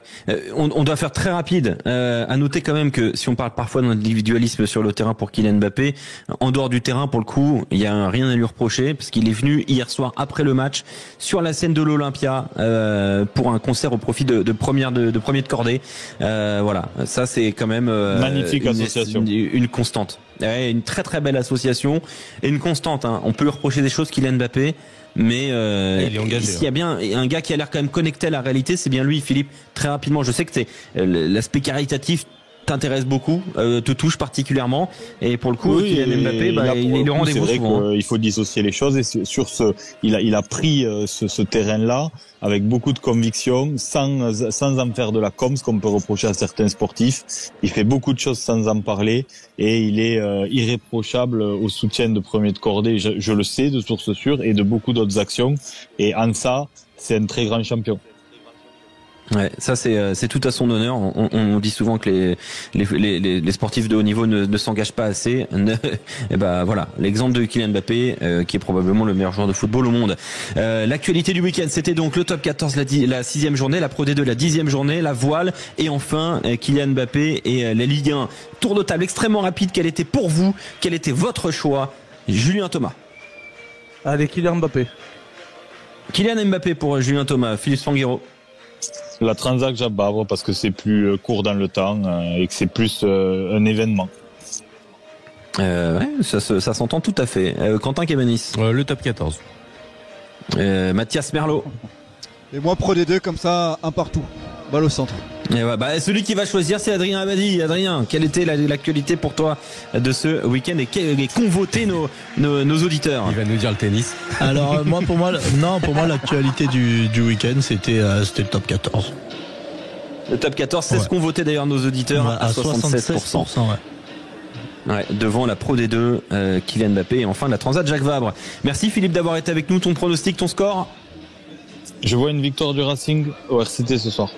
on doit faire très rapide. À noter quand même que si on parle parfois d'individualisme sur le terrain pour Kylian Mbappé, en dehors du terrain, pour le coup, il y a rien à lui reprocher parce qu'il est venu hier soir après le match sur la scène de l'Olympia pour un concert au profit de premier de cordée. Voilà, ça c'est quand même magnifique association, une constante. Ouais, une très très belle association et une constante. Hein. On peut lui reprocher des choses, Kylian Mbappé. Mais il est engagé, s'il y a bien un gars qui a l'air quand même connecté à la réalité, c'est bien lui, Philippe. Très rapidement, je sais que l'aspect caritatif t'intéresse beaucoup, te touche particulièrement, et pour le coup, oui, Kylian Mbappé, il est le rendez-vous souvent. Il faut dissocier les choses, et sur il a pris ce terrain-là avec beaucoup de conviction, sans en faire de la com, ce qu'on peut reprocher à certains sportifs. Il fait beaucoup de choses sans en parler, et il est irréprochable au soutien de premier de cordée. Je le sais de source sûre, et de beaucoup d'autres actions. Et en ça, c'est un très grand champion. Ouais, ça c'est tout à son honneur. On dit souvent que les sportifs de haut niveau ne s'engagent pas assez. Et ben voilà, l'exemple de Kylian Mbappé, qui est probablement le meilleur joueur de football au monde. L'actualité du week-end, c'était donc le top 14, la 6e journée, la Pro D2 la 10e journée, la voile, et enfin Kylian Mbappé et la Ligue 1. Tour de table extrêmement rapide. Quel était pour vous, quel était votre choix, Julien Thomas? Allez, Kylian Mbappé. Kylian Mbappé pour Julien Thomas. Philippe Spanghero. La Transac Jabavre, parce que c'est plus court dans le temps et que c'est plus un événement. Ouais, ça s'entend tout à fait. Quentin Cabanis. Le top 14. Mathias Merlot. Et moi, Pro D2, comme ça, un partout. Balle au centre. Et ouais, celui qui va choisir, c'est Adrien Abadi. Adrien, quelle était l'actualité pour toi de ce week-end et qu'ont voté nos auditeurs? Il va nous dire le tennis. Alors pour moi l'actualité du week-end c'était le top 14. Le top 14, c'est ce qu'ont voté d'ailleurs nos auditeurs à 76%. Ouais, devant la Pro D2, Kylian Mbappé, et enfin la Transat Jacques Vabre. Merci Philippe d'avoir été avec nous. Ton pronostic, ton score? Je vois une victoire du Racing au RCT ce soir.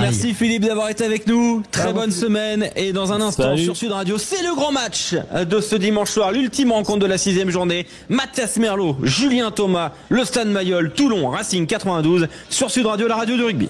Merci Philippe d'avoir été avec nous. Très bonne semaine, et dans un instant sur Sud Radio, c'est le grand match de ce dimanche soir, l'ultime rencontre de la 6e journée. Mathias Merlot, Julien Thomas, le Stade Mayol, Toulon, Racing 92 sur Sud Radio, la radio du rugby.